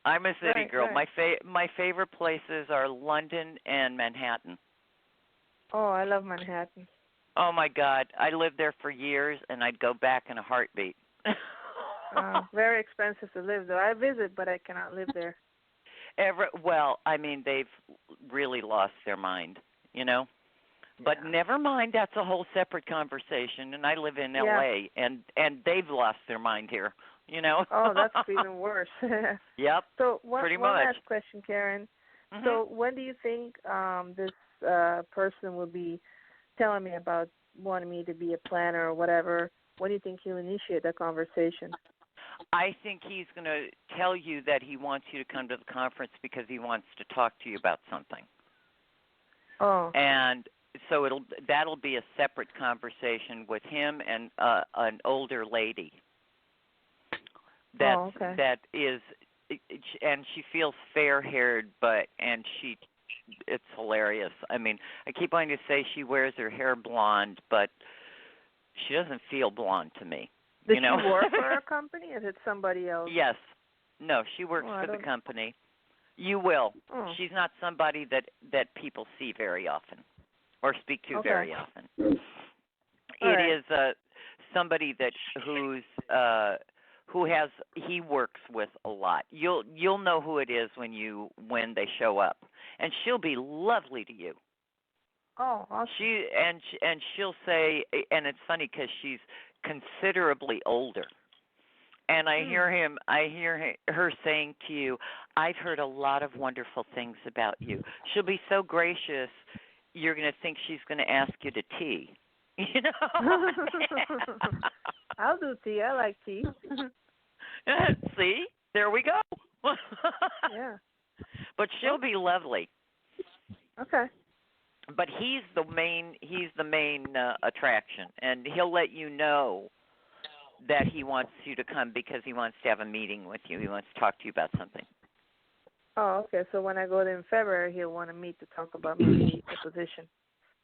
I'm a city girl. Right. My favorite places are London and Manhattan. Oh, I love Manhattan. Oh my God, I lived there for years, and I'd go back in a heartbeat. Very expensive to live though. I visit, but I cannot live there. Well, I mean, they've really lost their mind, you know. But never mind, that's a whole separate conversation. And I live in L.A. and they've lost their mind here, you know. Oh, that's even worse. Yep. So pretty one much. last question, Karen. So when do you think this person will be telling me about wanting me to be a planner or whatever? When do you think he'll initiate that conversation? I think he's going to tell you that he wants you to come to the conference because he wants to talk to you about something. Oh. And so that'll be a separate conversation with him and an older lady. That is, and she feels fair-haired, and it's hilarious. I mean, I keep wanting to say she wears her hair blonde, but she doesn't feel blonde to me. Does you know? she work for a company, or is it somebody else? Yes. No, she works for the company. You will. Oh. She's not somebody that people see very often or speak to very often. It is somebody who he works with a lot. You'll know who it is when they show up, and she'll be lovely to you. Oh, awesome. She'll say, and it's funny because she's considerably older, and I hear her saying to you, "I've heard a lot of wonderful things about you." She'll be so gracious, you're going to think she's going to ask you to tea. You know. I'll do tea. I like tea. See, there we go. Yeah. But she'll be lovely. Okay. But he's the main attraction, and he'll let you know that he wants you to come because he wants to have a meeting with you. He wants to talk to you about something. Oh, okay. So when I go there in February, he'll want to meet to talk about maybe the position.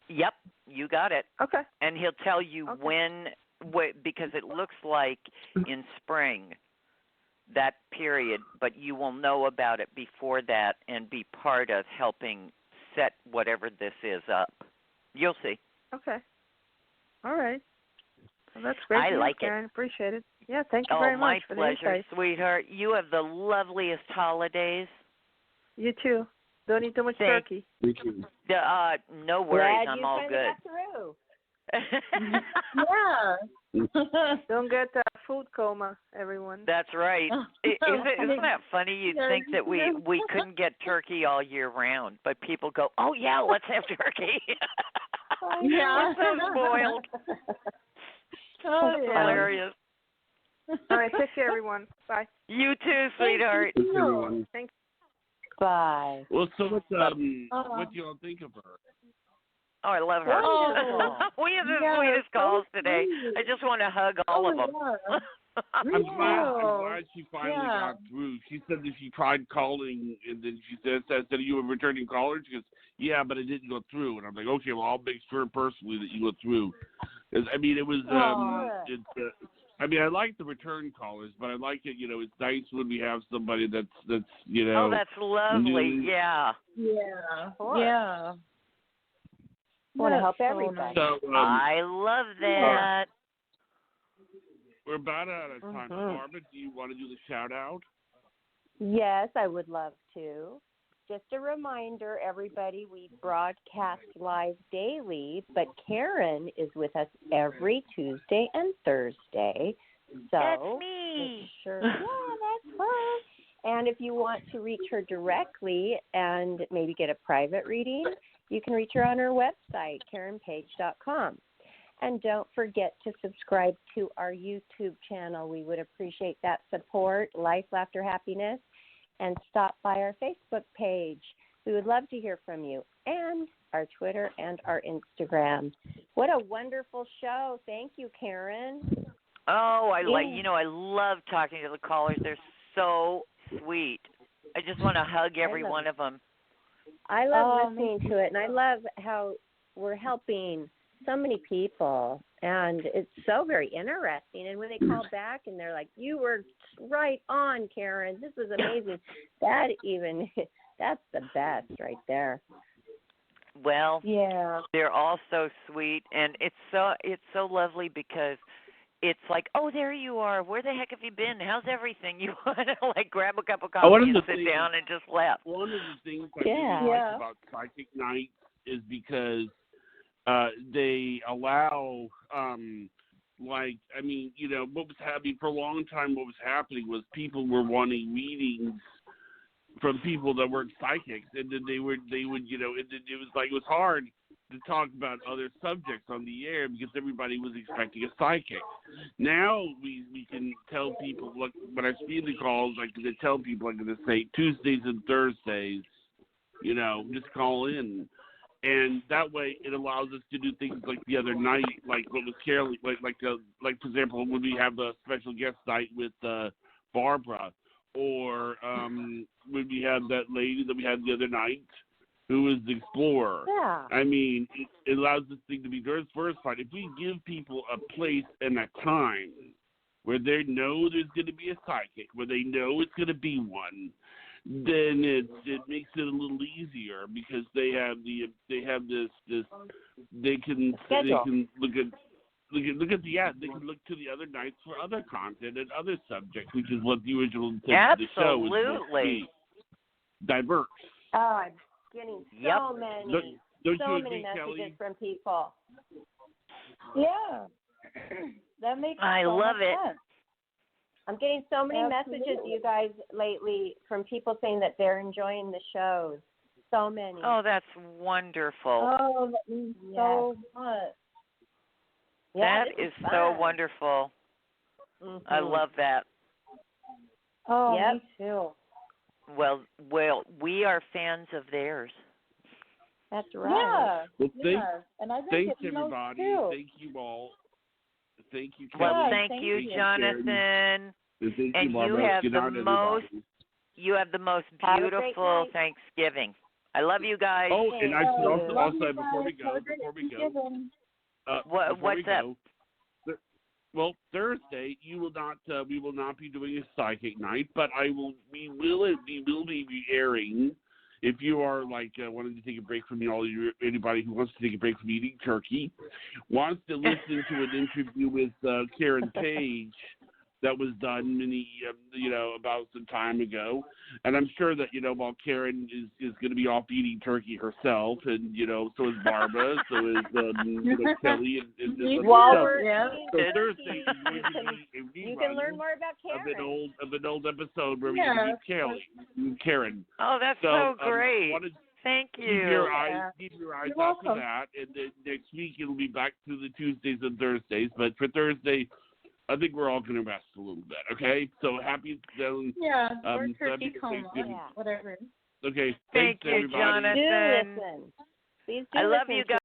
Yep, you got it. Okay. And he'll tell you because it looks like in spring, that period, but you will know about it before that and be part of helping set whatever this is up. You'll see. Okay. All right. Well, that's great. I like Karen. Appreciate it. Yeah, thank you very much for the insight. Oh, my pleasure, sweetheart. You have the loveliest holidays. You too. Don't eat too much turkey. Thank you. No worries. I'm all good. Yeah. Don't get food coma, everyone. That's right. Isn't that funny? You'd think that we couldn't get turkey all year round, but people go, "Oh yeah, let's have turkey." Yeah. We're so spoiled. That's hilarious. All right, take care, everyone. Bye. You too, sweetheart. Thanks, everyone. Thanks. Bye. Well, so what do you all think of her? Oh, I love her. We have the sweetest calls today. I just want to hug all of them. I'm glad she finally got through. She said that she tried calling, and then she said, "Are you a returning caller?" She goes, "Yeah, but it didn't go through." And I'm like, "Okay, well, I'll make sure personally that you go through." I mean, it was. I mean, I like the return callers, but I like it. You know, it's nice when we have somebody that's you know. Oh, that's lovely. New. Yeah. Yeah. Yeah. Want to help everybody. So, I love that. We're about out of time. Barbara, do you want to do the shout out? Yes, I would love to. Just a reminder, everybody, we broadcast live daily, but Karen is with us every Tuesday and Thursday. So that's me. Sure, that's her. And if you want to reach her directly and maybe get a private reading, you can reach her on her website, KarenPage.com. And don't forget to subscribe to our YouTube channel. We would appreciate that support, Life, Laughter, Happiness. And stop by our Facebook page. We would love to hear from you. And our Twitter and our Instagram. What a wonderful show. Thank you, Karen. Oh, I love talking to the callers. They're so sweet. I just want to hug every one of them. I love listening to it, and I love how we're helping so many people, and it's so very interesting. And when they call back and they're like, "You were right on, Karen. This was amazing." That's the best right there. Well, yeah, they're all so sweet, and it's so lovely because it's like, "Oh, there you are. Where the heck have you been? How's everything?" You want to like grab a cup of coffee and sit down and just laugh. One of the things I really like about Psychic Nights is because they allow, what was happening for a long time, what was happening was people were wanting readings from people that weren't psychics, and then they would, it was hard to talk about other subjects on the air because everybody was expecting a psychic. Now we can tell people, like when I see the calls, I can tell people, I'm going to say Tuesdays and Thursdays, just call in. And that way it allows us to do things like the other night, like what was Carol, like for example, when we have a special guest night with Barbara, or when we had that lady that we had the other night, who was the explorer. Yeah. I mean, it allows this thing to be diversified. If we give people a place and a time where they know there's going to be a psychic, where they know it's going to be one, then it makes it a little easier because they can look at the ad. They can look to the other nights for other content and other subjects, which is what the original intent of the show is supposed to be. Diverse. Oh, I'm getting so many, don't many messages Kelly? from people. Yeah, that makes. I love it. Sense. I'm getting so many Absolutely. messages, you guys, lately from people saying that they're enjoying the shows. So many. Oh, that's wonderful. Oh, that means so much. Yeah, that is so wonderful. Mm-hmm. I love that. Oh, Yep. me too. Well, we are fans of theirs. That's right. Yeah. Well, and I think thanks it's everybody. too. Thank you all. Thank you, Kelly. Well, Yeah, thank you, you. Jonathan. And thank you, And you Barbara. have Good the night, most. everybody. You have the most Have a great beautiful night. Thanksgiving. I love you guys. Oh, and I should also Love you say before we guys. go, Have a great Thanksgiving. before What's we up? go, well, Thursday we will not be doing a psychic night, but we will be airing. If you are wanting to take a break from anybody who wants to take a break from eating turkey, wants to listen to an interview with Karen Page that was done about some time ago, and I'm sure that while Karen is going to be off eating turkey herself, and so is Barbara, so is Kelly, and so Thursday is going to be a You rerun can learn more about Karen. of an old episode where we meet Karen. Oh, that's so great. Thank Keep you. your eyes out for welcome. that, and then next week it'll be back to the Tuesdays and Thursdays. But for Thursday, I think we're all going to rest a little bit. Okay, so happy. Yeah, or happy turkey coma, Thanksgiving. Yeah. whatever. Okay, Thank thanks you, everybody. Jonathan. Do listen. Please do I love listen you to guys.